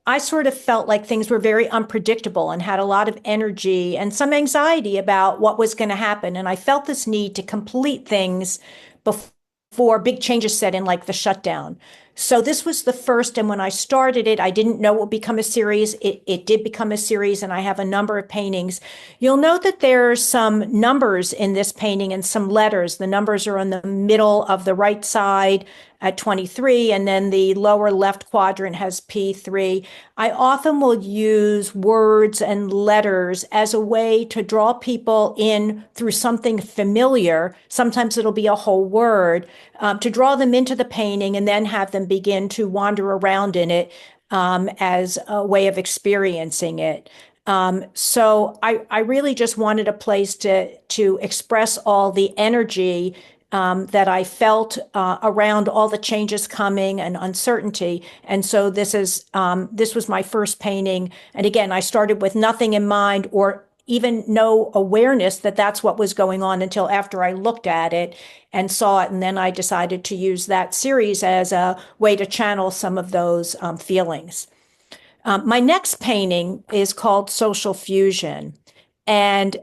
[SPEAKER 5] I sort of felt like things were very unpredictable and had a lot of energy and some anxiety about what was going to happen. And I felt this need to complete things before big changes set in, like the shutdown. So this was the first, and when I started it, I didn't know it would become a series. It did become a series, and I have a number of paintings. You'll note that there's some numbers in this painting and some letters. The numbers are on the middle of the right side at 23, and then the lower left quadrant has P3. I often will use words and letters as a way to draw people in through something familiar. Sometimes it'll be a whole word, to draw them into the painting and then have them begin to wander around in it as a way of experiencing it. So I really just wanted a place to express all the energy that I felt around all the changes coming and uncertainty. And so this was my first painting. And again, I started with nothing in mind or even no awareness that that's what was going on until after I looked at it and saw it. And then I decided to use that series as a way to channel some of those feelings. My next painting is called Social Fusion. And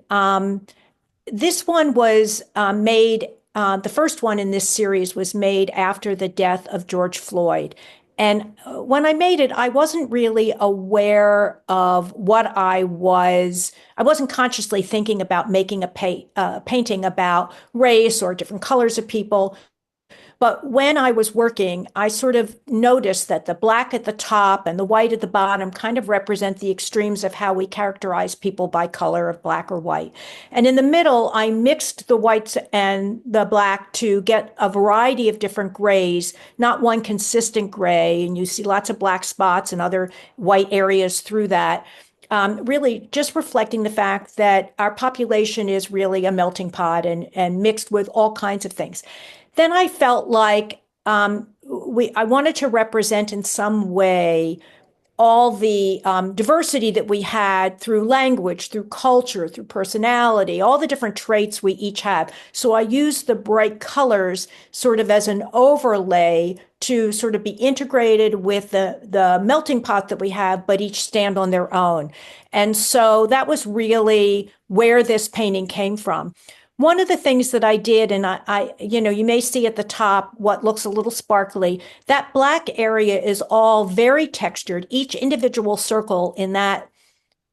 [SPEAKER 5] this one was made, the first one in this series was made after the death of George Floyd. And when I made it, I wasn't really aware of what I wasn't consciously thinking about making a painting about race or different colors of people. But when I was working, I sort of noticed that the black at the top and the white at the bottom kind of represent the extremes of how we characterize people by color of black or white. And in the middle, I mixed the whites and the black to get a variety of different grays, not one consistent gray. And you see lots of black spots and other white areas through that. Really just reflecting the fact that our population is really a melting pot and mixed with all kinds of things. Then I felt like I wanted to represent in some way all the diversity that we had through language, through culture, through personality, all the different traits we each have. So I used the bright colors sort of as an overlay to sort of be integrated with the melting pot that we have, but each stand on their own. And so that was really where this painting came from. One of the things that I did, and you may see at the top what looks a little sparkly, that black area is all very textured. Each individual circle in that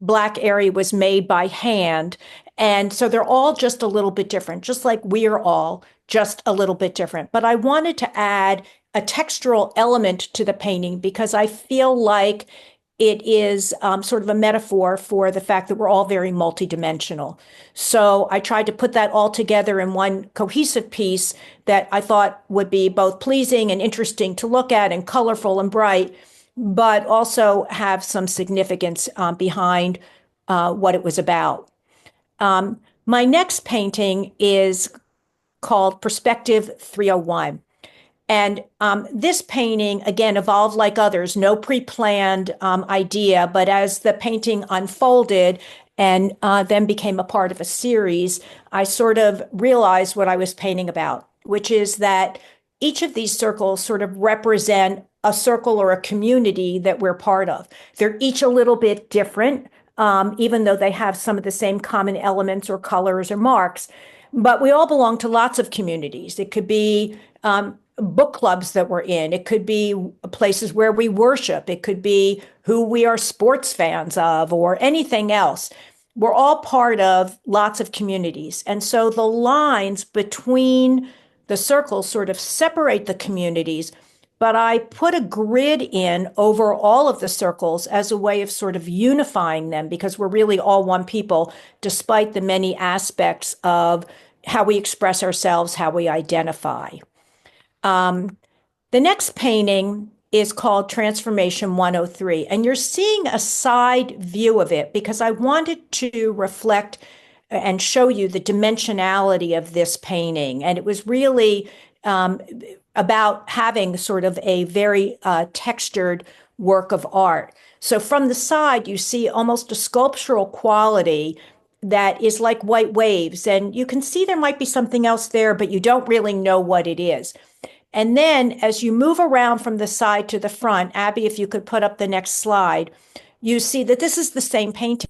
[SPEAKER 5] black area was made by hand. And so they're all just a little bit different, just like we're all just a little bit different. But I wanted to add a textural element to the painting because I feel like it is sort of a metaphor for the fact that we're all very multidimensional. So I tried to put that all together in one cohesive piece that I thought would be both pleasing and interesting to look at and colorful and bright, but also have some significance behind what it was about. My next painting is called Perspective 301. And this painting, again, evolved like others, no pre-planned idea, but as the painting unfolded and then became a part of a series, I sort of realized what I was painting about, which is that each of these circles sort of represent a circle or a community that we're part of. They're each a little bit different, even though they have some of the same common elements or colors or marks. But we all belong to lots of communities. It could be book clubs that we're in. It could be places where we worship. It could be who we are sports fans of or anything else. We're all part of lots of communities. And so the lines between the circles sort of separate the communities, but I put a grid in over all of the circles as a way of sort of unifying them because we're really all one people, despite the many aspects of how we express ourselves, how we identify. The next painting is called Transformation 103, and you're seeing a side view of it because I wanted to reflect and show you the dimensionality of this painting. And it was really about having sort of a very textured work of art. So from the side, you see almost a sculptural quality that is like white waves. And you can see there might be something else there, but you don't really know what it is. And then as you move around from the side to the front, Abby, if you could put up the next slide, you see that this is the same painting.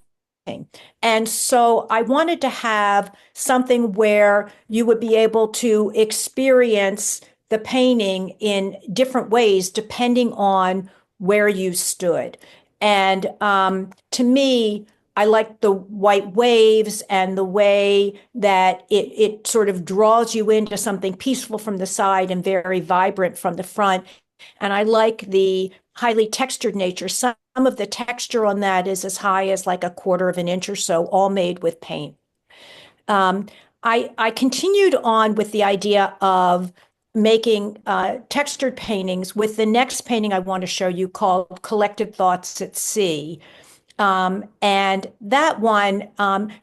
[SPEAKER 5] And so I wanted to have something where you would be able to experience the painting in different ways depending on where you stood. And to me, I like the white waves and the way that it sort of draws you into something peaceful from the side and very vibrant from the front. And I like the highly textured nature. Some of the texture on that is as high as like 1/4 of an inch or so, all made with paint. I continued on with the idea of making textured paintings with the next painting I want to show you called Collected Thoughts at Sea. And that one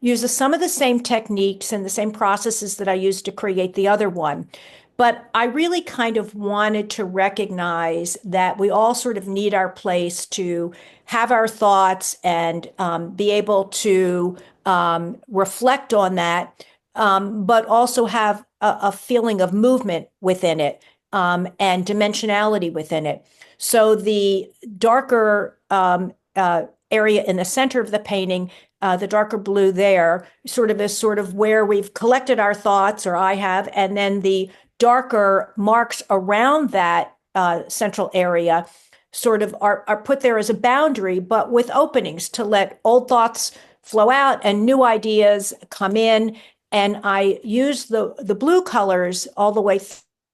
[SPEAKER 5] uses some of the same techniques and the same processes that I used to create the other one. But I really kind of wanted to recognize that we all sort of need our place to have our thoughts and be able to reflect on that, but also have a feeling of movement within it and dimensionality within it. So the darker area in the center of the painting, the darker blue there, sort of is sort of where we've collected our thoughts, or I have, and then the darker marks around that central area sort of are put there as a boundary, but with openings to let old thoughts flow out and new ideas come in. And I use the blue colors all the way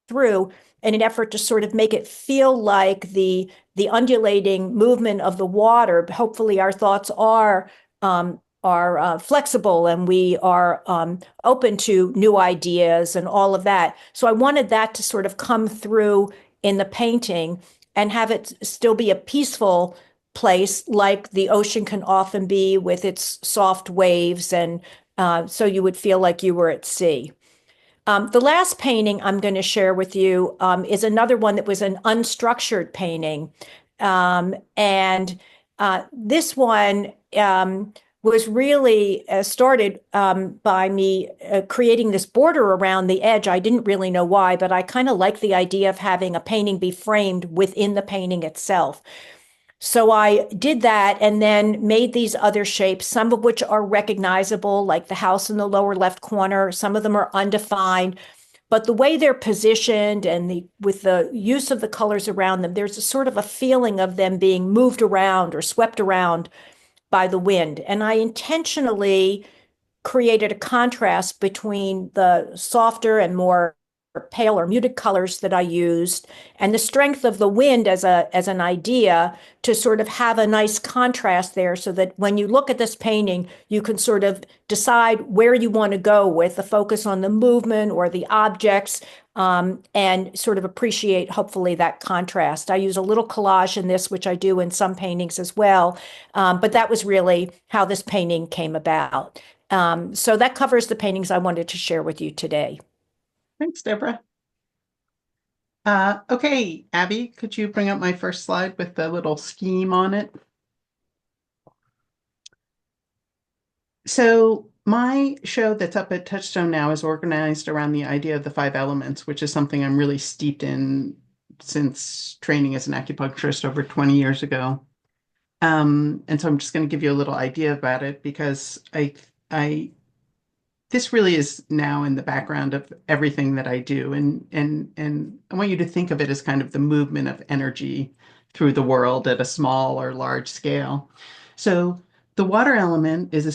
[SPEAKER 5] through in an effort to sort of make it feel like the undulating movement of the water. Hopefully, our thoughts are flexible and we are open to new ideas and all of that. So I wanted that to sort of come through in the painting and have it still be a peaceful place like the ocean can often be with its soft waves. And so you would feel like you were at sea. The last painting I'm going to share with you is another one that was an unstructured painting. And this one was really started by me creating this border around the edge. I didn't really know why, but I kind of like the idea of having a painting be framed within the painting itself. So I did that and then made these other shapes, some of which are recognizable, like the house in the lower left corner. Some of them are undefined, but the way they're positioned and with the use of the colors around them, there's a sort of a feeling of them being moved around or swept around by the wind. And I intentionally created a contrast between the softer and more pale or muted colors that I used and the strength of the wind as an idea to sort of have a nice contrast there so that when you look at this painting, you can sort of decide where you want to go with the focus on the movement or the objects and sort of appreciate, hopefully, that contrast. I use a little collage in this, which I do in some paintings as well. But that was really how this painting came about. So that covers the paintings I wanted to share with you today.
[SPEAKER 1] Thanks, Deborah. Okay, Abby, could you bring up my first slide with the little scheme on it? So my show that's up at Touchstone now is organized around the idea of the 5 elements, which is something I'm really steeped in since training as an acupuncturist over 20 years ago. And so I'm just going to give you a little idea about it because this really is now in the background of everything that I do. And I want you to think of it as kind of the movement of energy through the world at a small or large scale. So the water element is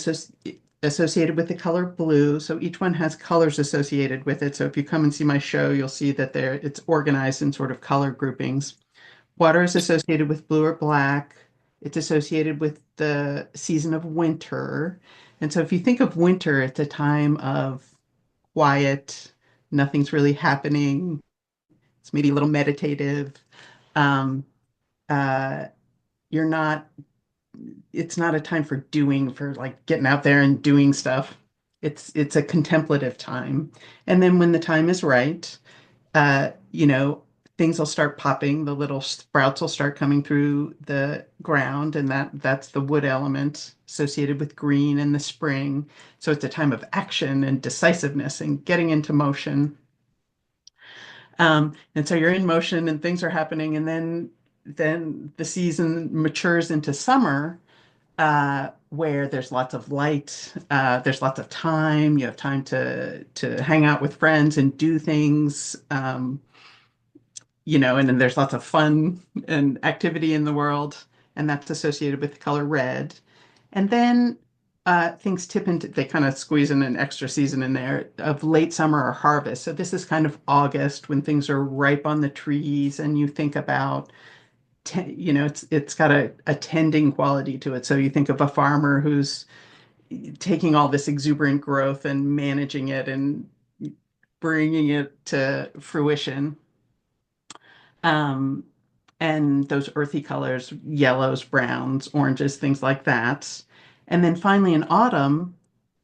[SPEAKER 1] associated with the color blue. So each one has colors associated with it. So if you come and see my show, you'll see that it's organized in sort of color groupings. Water is associated with blue or black. It's associated with the season of winter. And so if you think of winter, it's a time of quiet, nothing's really happening. It's maybe a little meditative. Um, you're not, it's not a time for like getting out there and doing stuff. It's a contemplative time. And then when the time is right, you know, things will start popping, the little sprouts will start coming through the ground, and that's the wood element associated with green and the spring. So it's a time of action and decisiveness and getting into motion. And so you're in motion and things are happening, and then the season matures into summer, where there's lots of light, there's lots of time, you have time to hang out with friends and do things. You know, and then there's lots of fun and activity in the world, and that's associated with the color red. And then things tip into, they kind of squeeze in an extra season in there of late summer or harvest. So this is kind of August when things are ripe on the trees, and you think about, you know, it's got a tending quality to it. So you think of a farmer who's taking all this exuberant growth and managing it and bringing it to fruition. Um, and those earthy colors, yellows, browns, oranges, things like that. And then finally in autumn,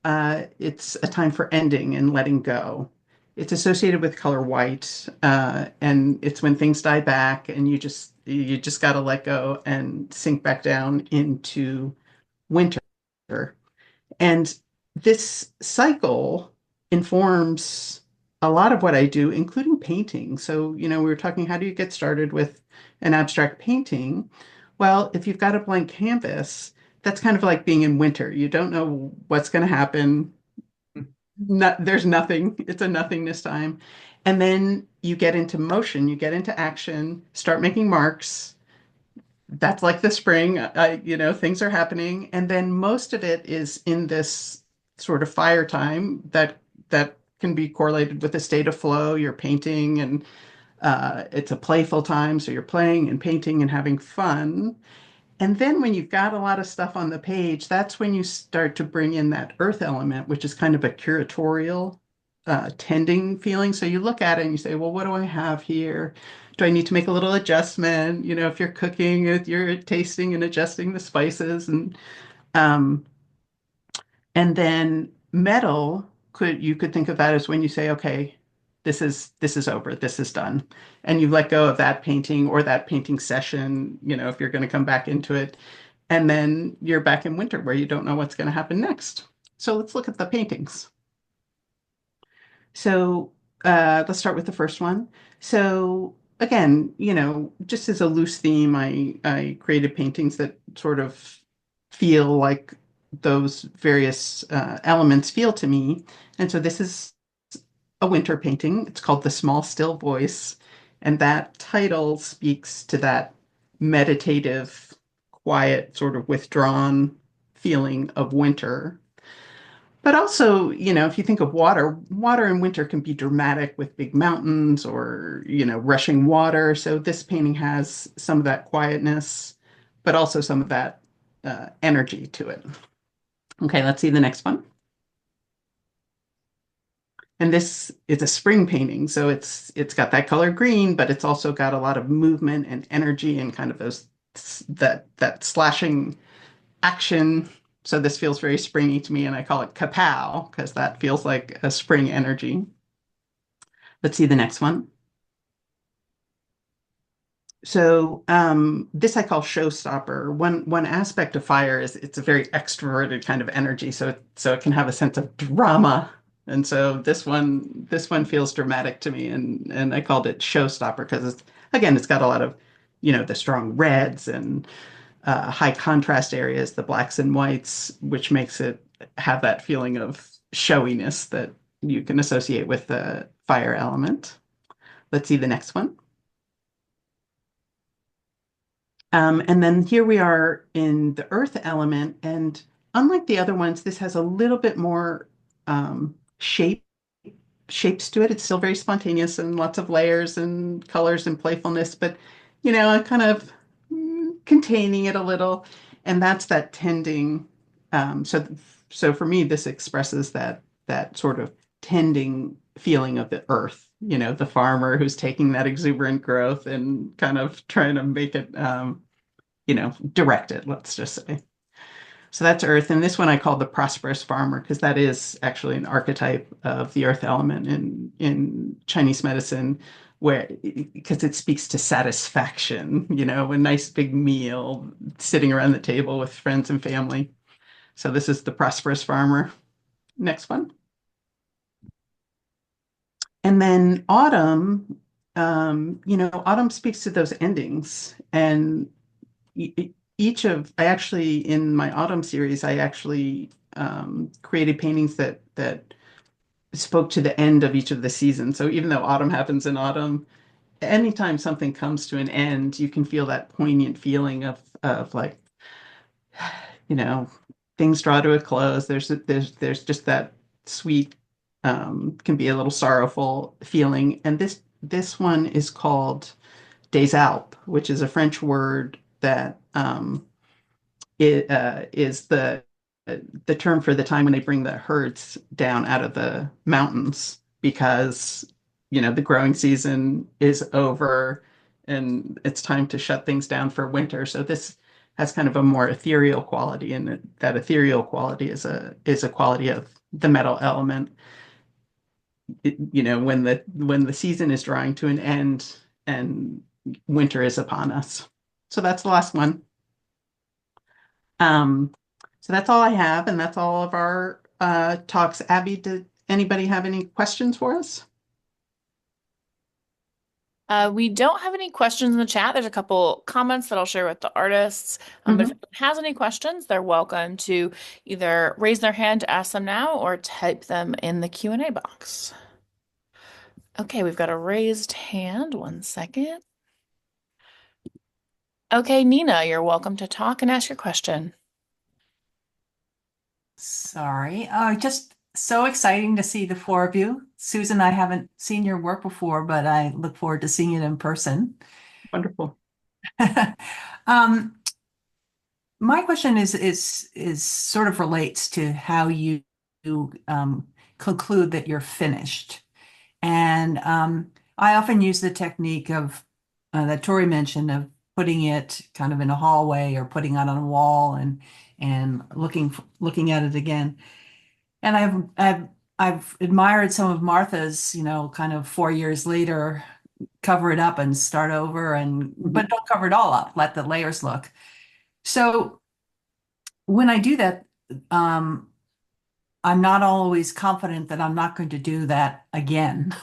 [SPEAKER 1] it's a time for ending and letting go. It's associated with color white, and it's when things die back, and you just got to let go and sink back down into winter. And this cycle informs a lot of what I do, including painting. So, we were talking, how do you get started with an abstract painting? Well, if you've got a blank canvas, that's kind of like being in winter. You don't know what's going to happen. There's nothing. It's a nothingness time. And then you get into motion, you get into action, start making marks. That's like the spring. Things are happening. And then most of it is in this sort of fire time that can be correlated with a state of flow. You're painting, and it's a playful time. So you're playing and painting and having fun. And then when you've got a lot of stuff on the page, that's when you start to bring in that earth element, which is kind of a curatorial, tending feeling. So you look at it and you say, well, what do I have here? Do I need to make a little adjustment? If you're cooking, you're tasting and adjusting the spices. Um, and then metal, you could think of that as when you say, okay, this is over, this is done. And you let go of that painting or that painting session, if you're going to come back into it. And then you're back in winter where you don't know what's going to happen next. So let's look at the paintings. So let's start with the first one. So again, just as a loose theme, I created paintings that sort of feel like those various elements feel to me. And so this is a winter painting. It's called The Small Still Voice. And that title speaks to that meditative, quiet, sort of withdrawn feeling of winter. But also, if you think of water, water in winter can be dramatic with big mountains or, rushing water. So this painting has some of that quietness, but also some of that energy to it. Okay, let's see the next one. And this is a spring painting. So it's got that color green, but it's also got a lot of movement and energy and kind of that slashing action. So this feels very springy to me, and I call it kapow because that feels like a spring energy. Let's see the next one. So this I call showstopper. One aspect of fire is it's a very extroverted kind of energy, so it can have a sense of drama. And so this one feels dramatic to me, and I called it showstopper because it's got a lot of the strong reds and high contrast areas, the blacks and whites, which makes it have that feeling of showiness that you can associate with the fire element. Let's see the next one. And then here we are in the earth element, and unlike the other ones, this has a little bit more shapes to it. It's still very spontaneous and lots of layers and colors and playfulness, but kind of containing it a little, and that's that tending. So for me, this expresses that sort of tending feeling of the earth. The farmer who's taking that exuberant growth and kind of trying to make it, direct it. Let's just say. So that's earth, and this one I call the prosperous farmer because that is actually an archetype of the earth element in Chinese medicine, because it speaks to satisfaction, a nice big meal, sitting around the table with friends and family. So this is the prosperous farmer. Next one. And then autumn, autumn speaks to those endings. And I actually, in my autumn series, I actually created paintings that spoke to the end of each of the seasons. So even though autumn happens in autumn, anytime something comes to an end, you can feel that poignant feeling of like, things draw to a close. There's just that sweet, can be a little sorrowful feeling. And this one is called Des Alpes, which is a French word that is the term for the time when they bring the herds down out of the mountains because the growing season is over and it's time to shut things down for winter. So this has kind of a more ethereal quality, and that ethereal quality is a quality of the metal element. When the season is drawing to an end and winter is upon us. So that's the last one. Um, so that's all I have, and that's all of our talks. Abby, did anybody have any questions for us?
[SPEAKER 2] We don't have any questions in the chat. There's a couple comments that I'll share with the artists. But if anyone has any questions, they're welcome to either raise their hand to ask them now or type them in the Q&A box. Okay, we've got a raised hand. One second. Okay, Nina, you're welcome to talk and ask your question.
[SPEAKER 6] Sorry. Just so exciting to see the four of you. Susan, I haven't seen your work before, but I look forward to seeing it in person.
[SPEAKER 1] Wonderful.
[SPEAKER 6] My question is sort of relates to how you conclude that you're finished. And I often use the technique of that Tory mentioned of putting it kind of in a hallway or putting it on a wall and looking at it again. And I've admired some of Martha's, kind of 4 years later, cover it up and start over, but don't cover it all up. Let the layers look. So when I do that, I'm not always confident that I'm not going to do that again.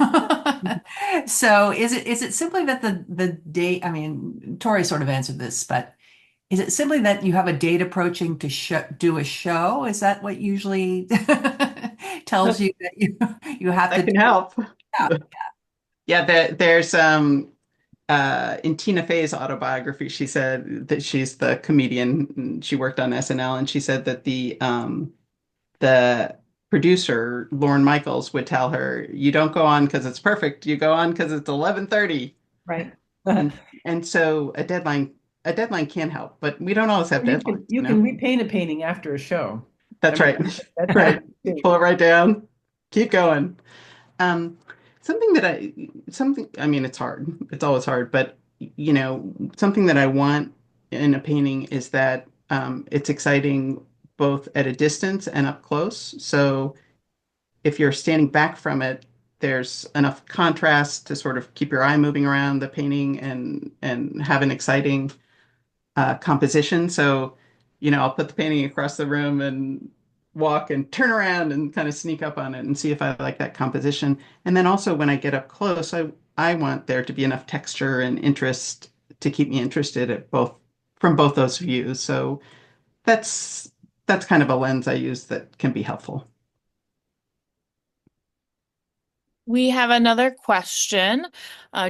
[SPEAKER 6] So is it simply that the date? I mean, Tori sort of answered this, but is it simply that you have a date approaching to do a show? Is that what usually tells you that you have
[SPEAKER 1] That
[SPEAKER 6] to
[SPEAKER 1] can help.
[SPEAKER 6] Yeah.
[SPEAKER 1] Yeah, there's in Tina Fey's autobiography, she said that she's the comedian. And she worked on SNL, and she said that the producer, Lorne Michaels, would tell her, "You don't go on because it's perfect. You go on because it's 11:30."
[SPEAKER 3] Right.
[SPEAKER 1] And so a deadline can help, but we don't always have deadlines.
[SPEAKER 3] You can repaint a painting after a show.
[SPEAKER 1] That's
[SPEAKER 3] I mean,
[SPEAKER 1] right.
[SPEAKER 3] That's
[SPEAKER 1] Right.
[SPEAKER 3] right.
[SPEAKER 1] Pull it right down. Keep going. Um, I mean, it's hard. It's always hard, but something that I want in a painting is that it's exciting both at a distance and up close. So if you're standing back from it, there's enough contrast to sort of keep your eye moving around the painting and have an exciting composition. So, I'll put the painting across the room and walk and turn around and kind of sneak up on it and see if I like that composition. And then also when I get up close, I want there to be enough texture and interest to keep me interested from both those views. So that's kind of a lens I use that can be helpful.
[SPEAKER 2] We have another question.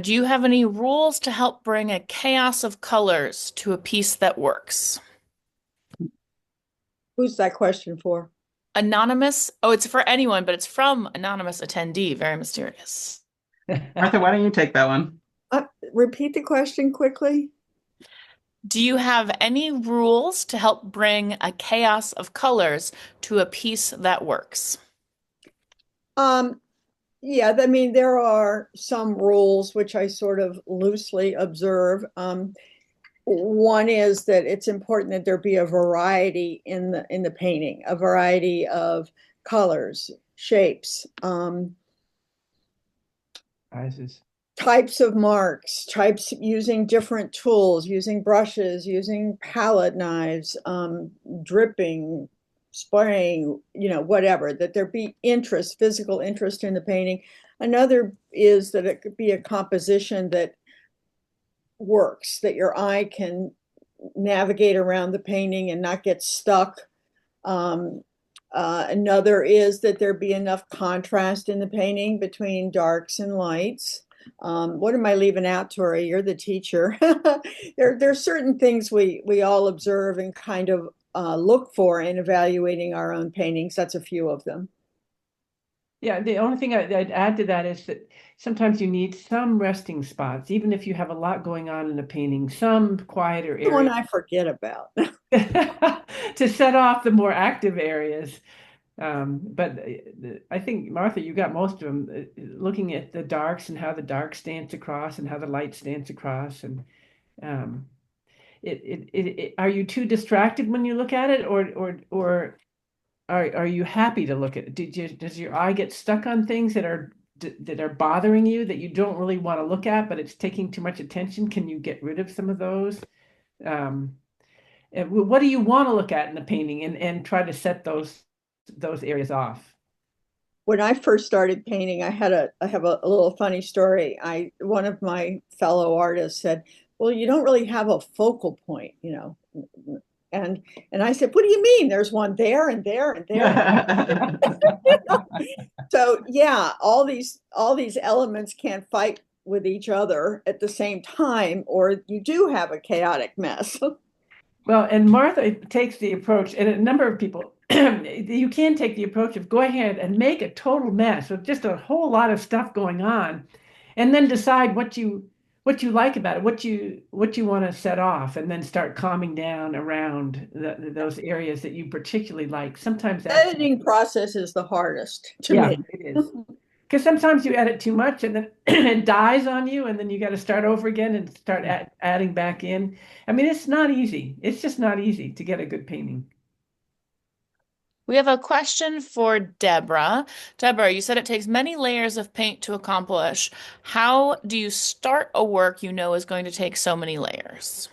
[SPEAKER 2] Do you have any rules to help bring a chaos of colors to a piece that works?
[SPEAKER 4] Who's that question for?
[SPEAKER 2] Anonymous. Oh, it's for anyone, but it's from anonymous attendee. Very mysterious.
[SPEAKER 1] Martha, why don't you take that one?
[SPEAKER 4] Repeat the question quickly.
[SPEAKER 2] Do you have any rules to help bring a chaos of colors to a piece that works?
[SPEAKER 4] Yeah, I mean, there are some rules which I sort of loosely observe. One is that it's important that there be a variety in the painting, a variety of colors, shapes,
[SPEAKER 3] Sizes.
[SPEAKER 4] types of marks, types using different tools, using brushes, using palette knives, dripping, spraying, whatever, that there be interest, physical interest in the painting. Another is that it could be a composition that works, that your eye can navigate around the painting and not get stuck. Another is that there be enough contrast in the painting between darks and lights. What am I leaving out, Tori? You're the teacher. There are certain things we all observe and kind of look for in evaluating our own paintings. That's a few of them.
[SPEAKER 3] Yeah, the only thing I'd add to that is that sometimes you need some resting spots, even if you have a lot going on in a painting, some quieter
[SPEAKER 4] The one
[SPEAKER 3] area
[SPEAKER 4] I forget about.
[SPEAKER 3] to set off the more active areas. But I think, Martha, you got most of them, looking at the darks and how the darks dance across and how the lights dance across. And um, are you too distracted when you look at it, or are you happy to look at it? Does your eye get stuck on things that are bothering you that you don't really want to look at, but it's taking too much attention? Can you get rid of some of those? Um, what do you want to look at in the painting, and try to set those areas off?
[SPEAKER 4] When I first started painting, I have a little funny story. One of my fellow artists said, "Well, you don't really have a focal point, you know." And I said, "What do you mean? There's one there and there and there." So yeah, all these elements can't fight with each other at the same time, or you do have a chaotic mess.
[SPEAKER 3] Well, and Martha takes the approach, and a number of people, you can take the approach of go ahead and make a total mess with just a whole lot of stuff going on, and then decide what you like about it, what you want to set off, and then start calming down around those areas that you particularly like. Sometimes that's,
[SPEAKER 4] Editing process is the hardest to
[SPEAKER 3] yeah,
[SPEAKER 4] me.
[SPEAKER 3] it is. Because sometimes you edit too much and then it dies on you, and then you got to start over again and start adding back in. I mean, it's not easy. It's just not easy to get a good painting.
[SPEAKER 2] We have a question for Debra. Debra, you said it takes many layers of paint to accomplish. How do you start a work you know is going to take so many layers?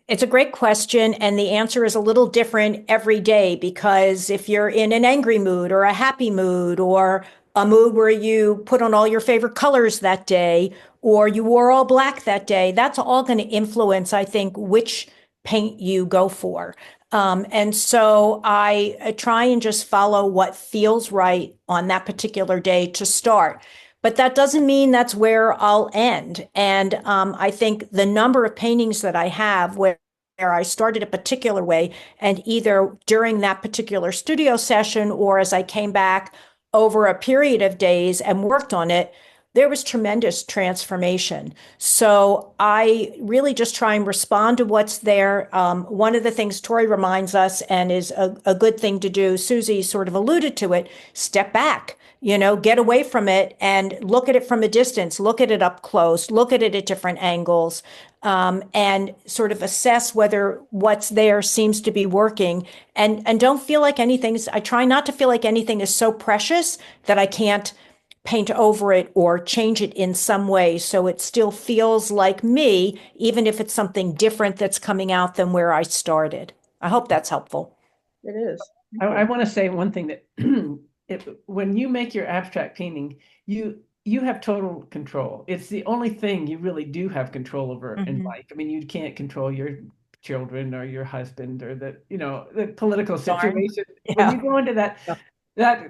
[SPEAKER 5] It's a great question, and the answer is a little different every day because if you're in an angry mood or a happy mood or a mood where you put on all your favorite colors that day or you wore all black that day, that's all going to influence, I think, which paint you go for. And so I try and just follow what feels right on that particular day to start. But that doesn't mean that's where I'll end. And I think the number of paintings that I have where I started a particular way, and either during that particular studio session or as I came back over a period of days and worked on it, there was tremendous transformation. So I really just try and respond to what's there. One of the things Tori reminds us, and is a good thing to do, Susie sort of alluded to it, step back, get away from it and look at it from a distance, look at it up close, look at it at different angles, and sort of assess whether what's there seems to be working. And don't feel like I try not to feel like anything is so precious that I can't paint over it or change it in some way so it still feels like me, even if it's something different that's coming out than where I started. I hope that's helpful.
[SPEAKER 4] It is.
[SPEAKER 3] I want to say one thing that when you make your abstract painting, you have total control. It's the only thing you really do have control over in life. I mean, you can't control your children or your husband or the political situation. When you go into that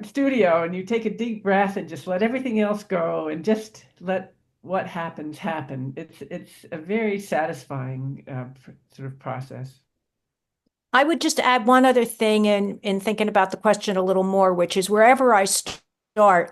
[SPEAKER 3] studio and you take a deep breath and just let everything else go and just let what happens happen, it's a very satisfying sort of process.
[SPEAKER 5] I would just add one other thing in thinking about the question a little more, which is wherever I start,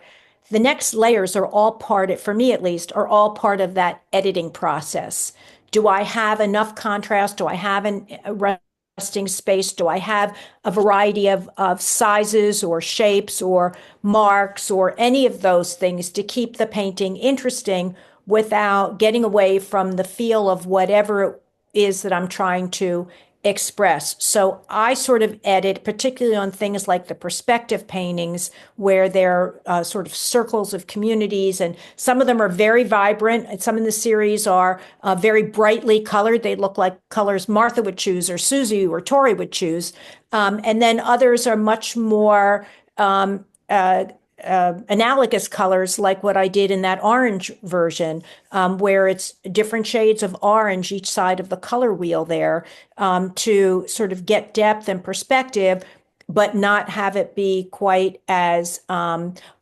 [SPEAKER 5] the next layers are all for me at least, are all part of that editing process. Do I have enough contrast? Do I have a resting space? Do I have a variety of sizes or shapes or marks or any of those things to keep the painting interesting without getting away from the feel of whatever it is that I'm trying to express? So I sort of edit, particularly on things like the perspective paintings, where they're sort of circles of communities, and some of them are very vibrant, and some in the series are very brightly colored. They look like colors Martha would choose, or Susie or Tori would choose. And then others are much more analogous colors, like what I did in that orange version, where it's different shades of orange each side of the color wheel there, to sort of get depth and perspective, but not have it be quite as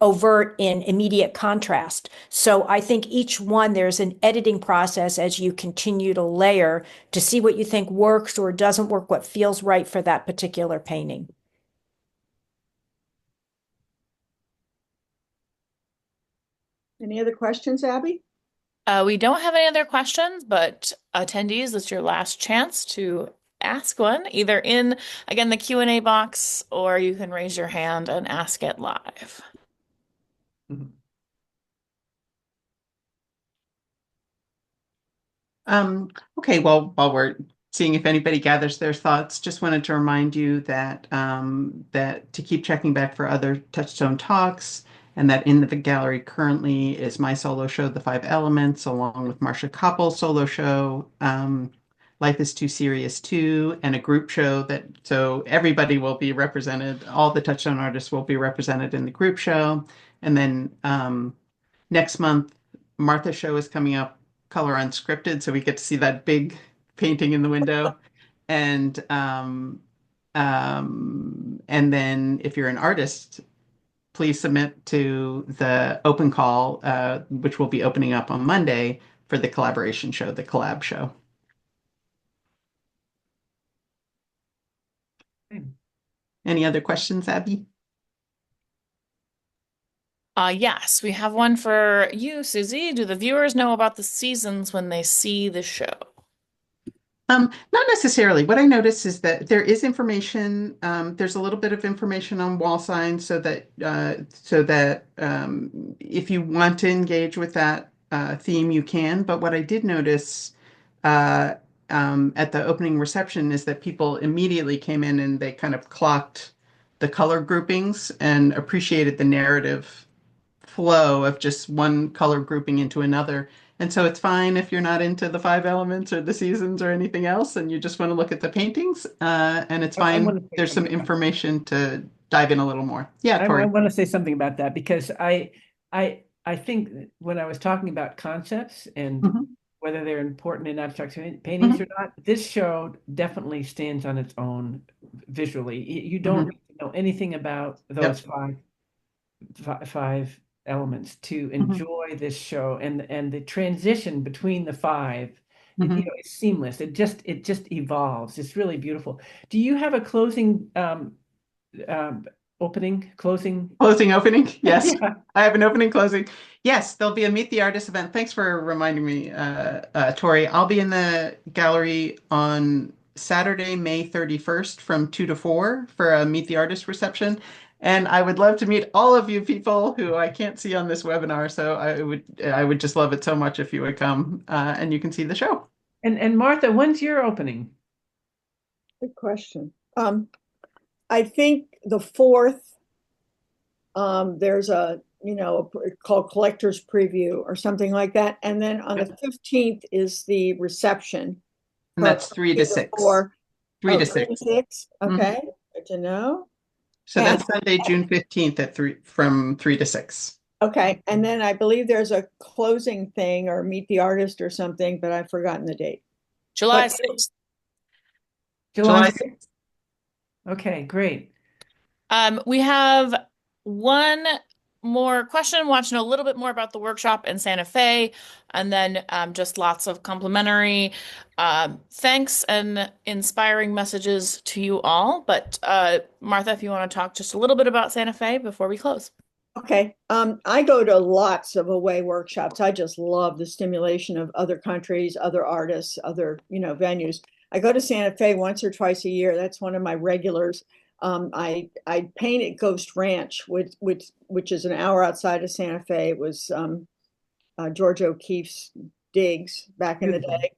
[SPEAKER 5] overt in immediate contrast. So I think each one, there's an editing process as you continue to layer to see what you think works or doesn't work, what feels right for that particular painting.
[SPEAKER 4] Any other questions, Abby?
[SPEAKER 2] We don't have any other questions, but attendees, it's your last chance to ask one either in, again, the Q&A box, or you can raise your hand and ask it live.
[SPEAKER 3] Mhm.
[SPEAKER 1] Okay, well, while we're seeing if anybody gathers their thoughts, just wanted to remind you that that to keep checking back for other Touchstone talks, and that in the gallery currently is my solo show, The Five Elements, along with Marcia Koppel's solo show, Life is Too Serious Too, and a group show that so everybody will be represented, all the Touchstone artists will be represented in the group show. And then next month, Martha's show is coming up, Color Unscripted, so we get to see that big painting in the window. And then if you're an artist, please submit to the open call, which will be opening up on Monday for the collaboration show, the collab show. Any other questions, Abby?
[SPEAKER 2] Yes, we have one for you, Susie. Do the viewers know about the seasons when they see the show?
[SPEAKER 1] Not necessarily. What I noticed is that there is information. There's a little bit of information on wall signs, so that if you want to engage with that theme, you can. But what I did notice uh, at the opening reception is that people immediately came in and they kind of clocked the color groupings and appreciated the narrative flow of just one color grouping into another. And so it's fine if you're not into the five elements or the seasons or anything else, and you just want to look at the paintings. And it's
[SPEAKER 3] I
[SPEAKER 1] fine.
[SPEAKER 3] want to say
[SPEAKER 1] There's some
[SPEAKER 3] something about that.
[SPEAKER 1] information to dive in a little more. Yeah,
[SPEAKER 3] I
[SPEAKER 1] Tori.
[SPEAKER 3] want to say something about that because I think that when I was talking about concepts and
[SPEAKER 1] Mhm,
[SPEAKER 3] whether they're important in abstract paintings
[SPEAKER 1] mhm,
[SPEAKER 3] or not, this show definitely stands on its own visually. You don't
[SPEAKER 1] mhm.
[SPEAKER 3] need to know anything about those
[SPEAKER 1] Yep.
[SPEAKER 3] five elements to
[SPEAKER 1] Mhm,
[SPEAKER 3] enjoy this show, and the transition between the five,
[SPEAKER 1] mhm.
[SPEAKER 3] it's seamless. It just evolves. It's really beautiful. Do you have a closing um opening closing?
[SPEAKER 1] Closing opening. Yes.
[SPEAKER 3] Yeah.
[SPEAKER 1] I have an opening closing. Yes, there'll be a Meet the Artist event. Thanks for reminding me, Tori. I'll be in the gallery on Saturday, May 31st from 2 to 4 for a Meet the Artist reception. And I would love to meet all of you people who I can't see on this webinar. So I would just love it so much if you would come and you can see the show.
[SPEAKER 3] And Martha, when's your opening?
[SPEAKER 4] Good question. I think the fourth, there's called collector's preview or something like that. And then on the 15th is the reception
[SPEAKER 1] And
[SPEAKER 4] from
[SPEAKER 1] that's 3 to
[SPEAKER 4] 2 to
[SPEAKER 1] 6.
[SPEAKER 4] 4.
[SPEAKER 1] 3 to
[SPEAKER 4] 3 to
[SPEAKER 1] 6.
[SPEAKER 4] 6.
[SPEAKER 1] Mhm.
[SPEAKER 4] Okay. Good to know.
[SPEAKER 1] So
[SPEAKER 4] And
[SPEAKER 1] that's Sunday, June 15th at 3 from 3 to 6.
[SPEAKER 4] okay. And then I believe there's a closing thing or meet the artist or something, but I've forgotten the date.
[SPEAKER 2] July
[SPEAKER 4] But
[SPEAKER 2] 6th.
[SPEAKER 3] July
[SPEAKER 1] July
[SPEAKER 3] 6th. Okay, great.
[SPEAKER 2] We have one more question. Want to know a little bit more about the workshop in Santa Fe, and then just lots of complimentary thanks and inspiring messages to you all. But Martha, if you want to talk just a little bit about Santa Fe before we close.
[SPEAKER 4] okay. I go to lots of away workshops. I just love the stimulation of other countries, other artists, other, venues. I go to Santa Fe once or twice a year. That's one of my regulars. I paint at Ghost Ranch, which is an hour outside of Santa Fe. It was George O'Keeffe's digs back in the
[SPEAKER 3] Beautiful.
[SPEAKER 4] day,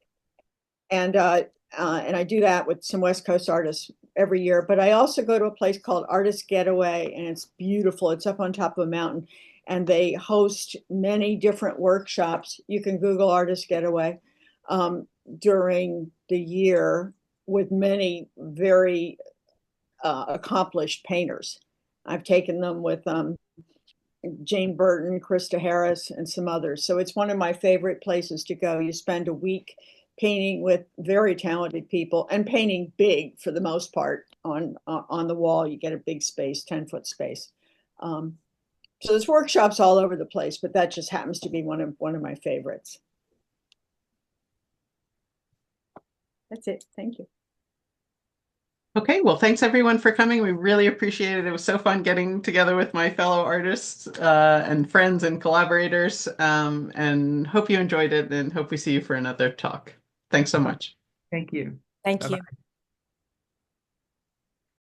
[SPEAKER 4] and I do that with some West Coast artists every year. But I also go to a place called Artist Getaway, and it's beautiful. It's up on top of a mountain, and they host many different workshops. You can Google Artist Getaway during the year with many very accomplished painters. I've taken them with Jane Burton, Krista Harris, and some others. So it's one of my favorite places to go. You spend a week painting with very talented people and painting big for the most part on the wall. You get a big space, 10-foot space. So there's workshops all over the place, but that just happens to be one of my favorites. That's it. Thank you.
[SPEAKER 1] Okay, well, thanks everyone for coming. We really appreciate it. It was so fun getting together with my fellow artists and friends and collaborators, and hope you enjoyed it and hope we see you for another talk. Thanks so much.
[SPEAKER 3] Thank you.
[SPEAKER 5] Thank
[SPEAKER 3] Bye-bye.
[SPEAKER 5] you.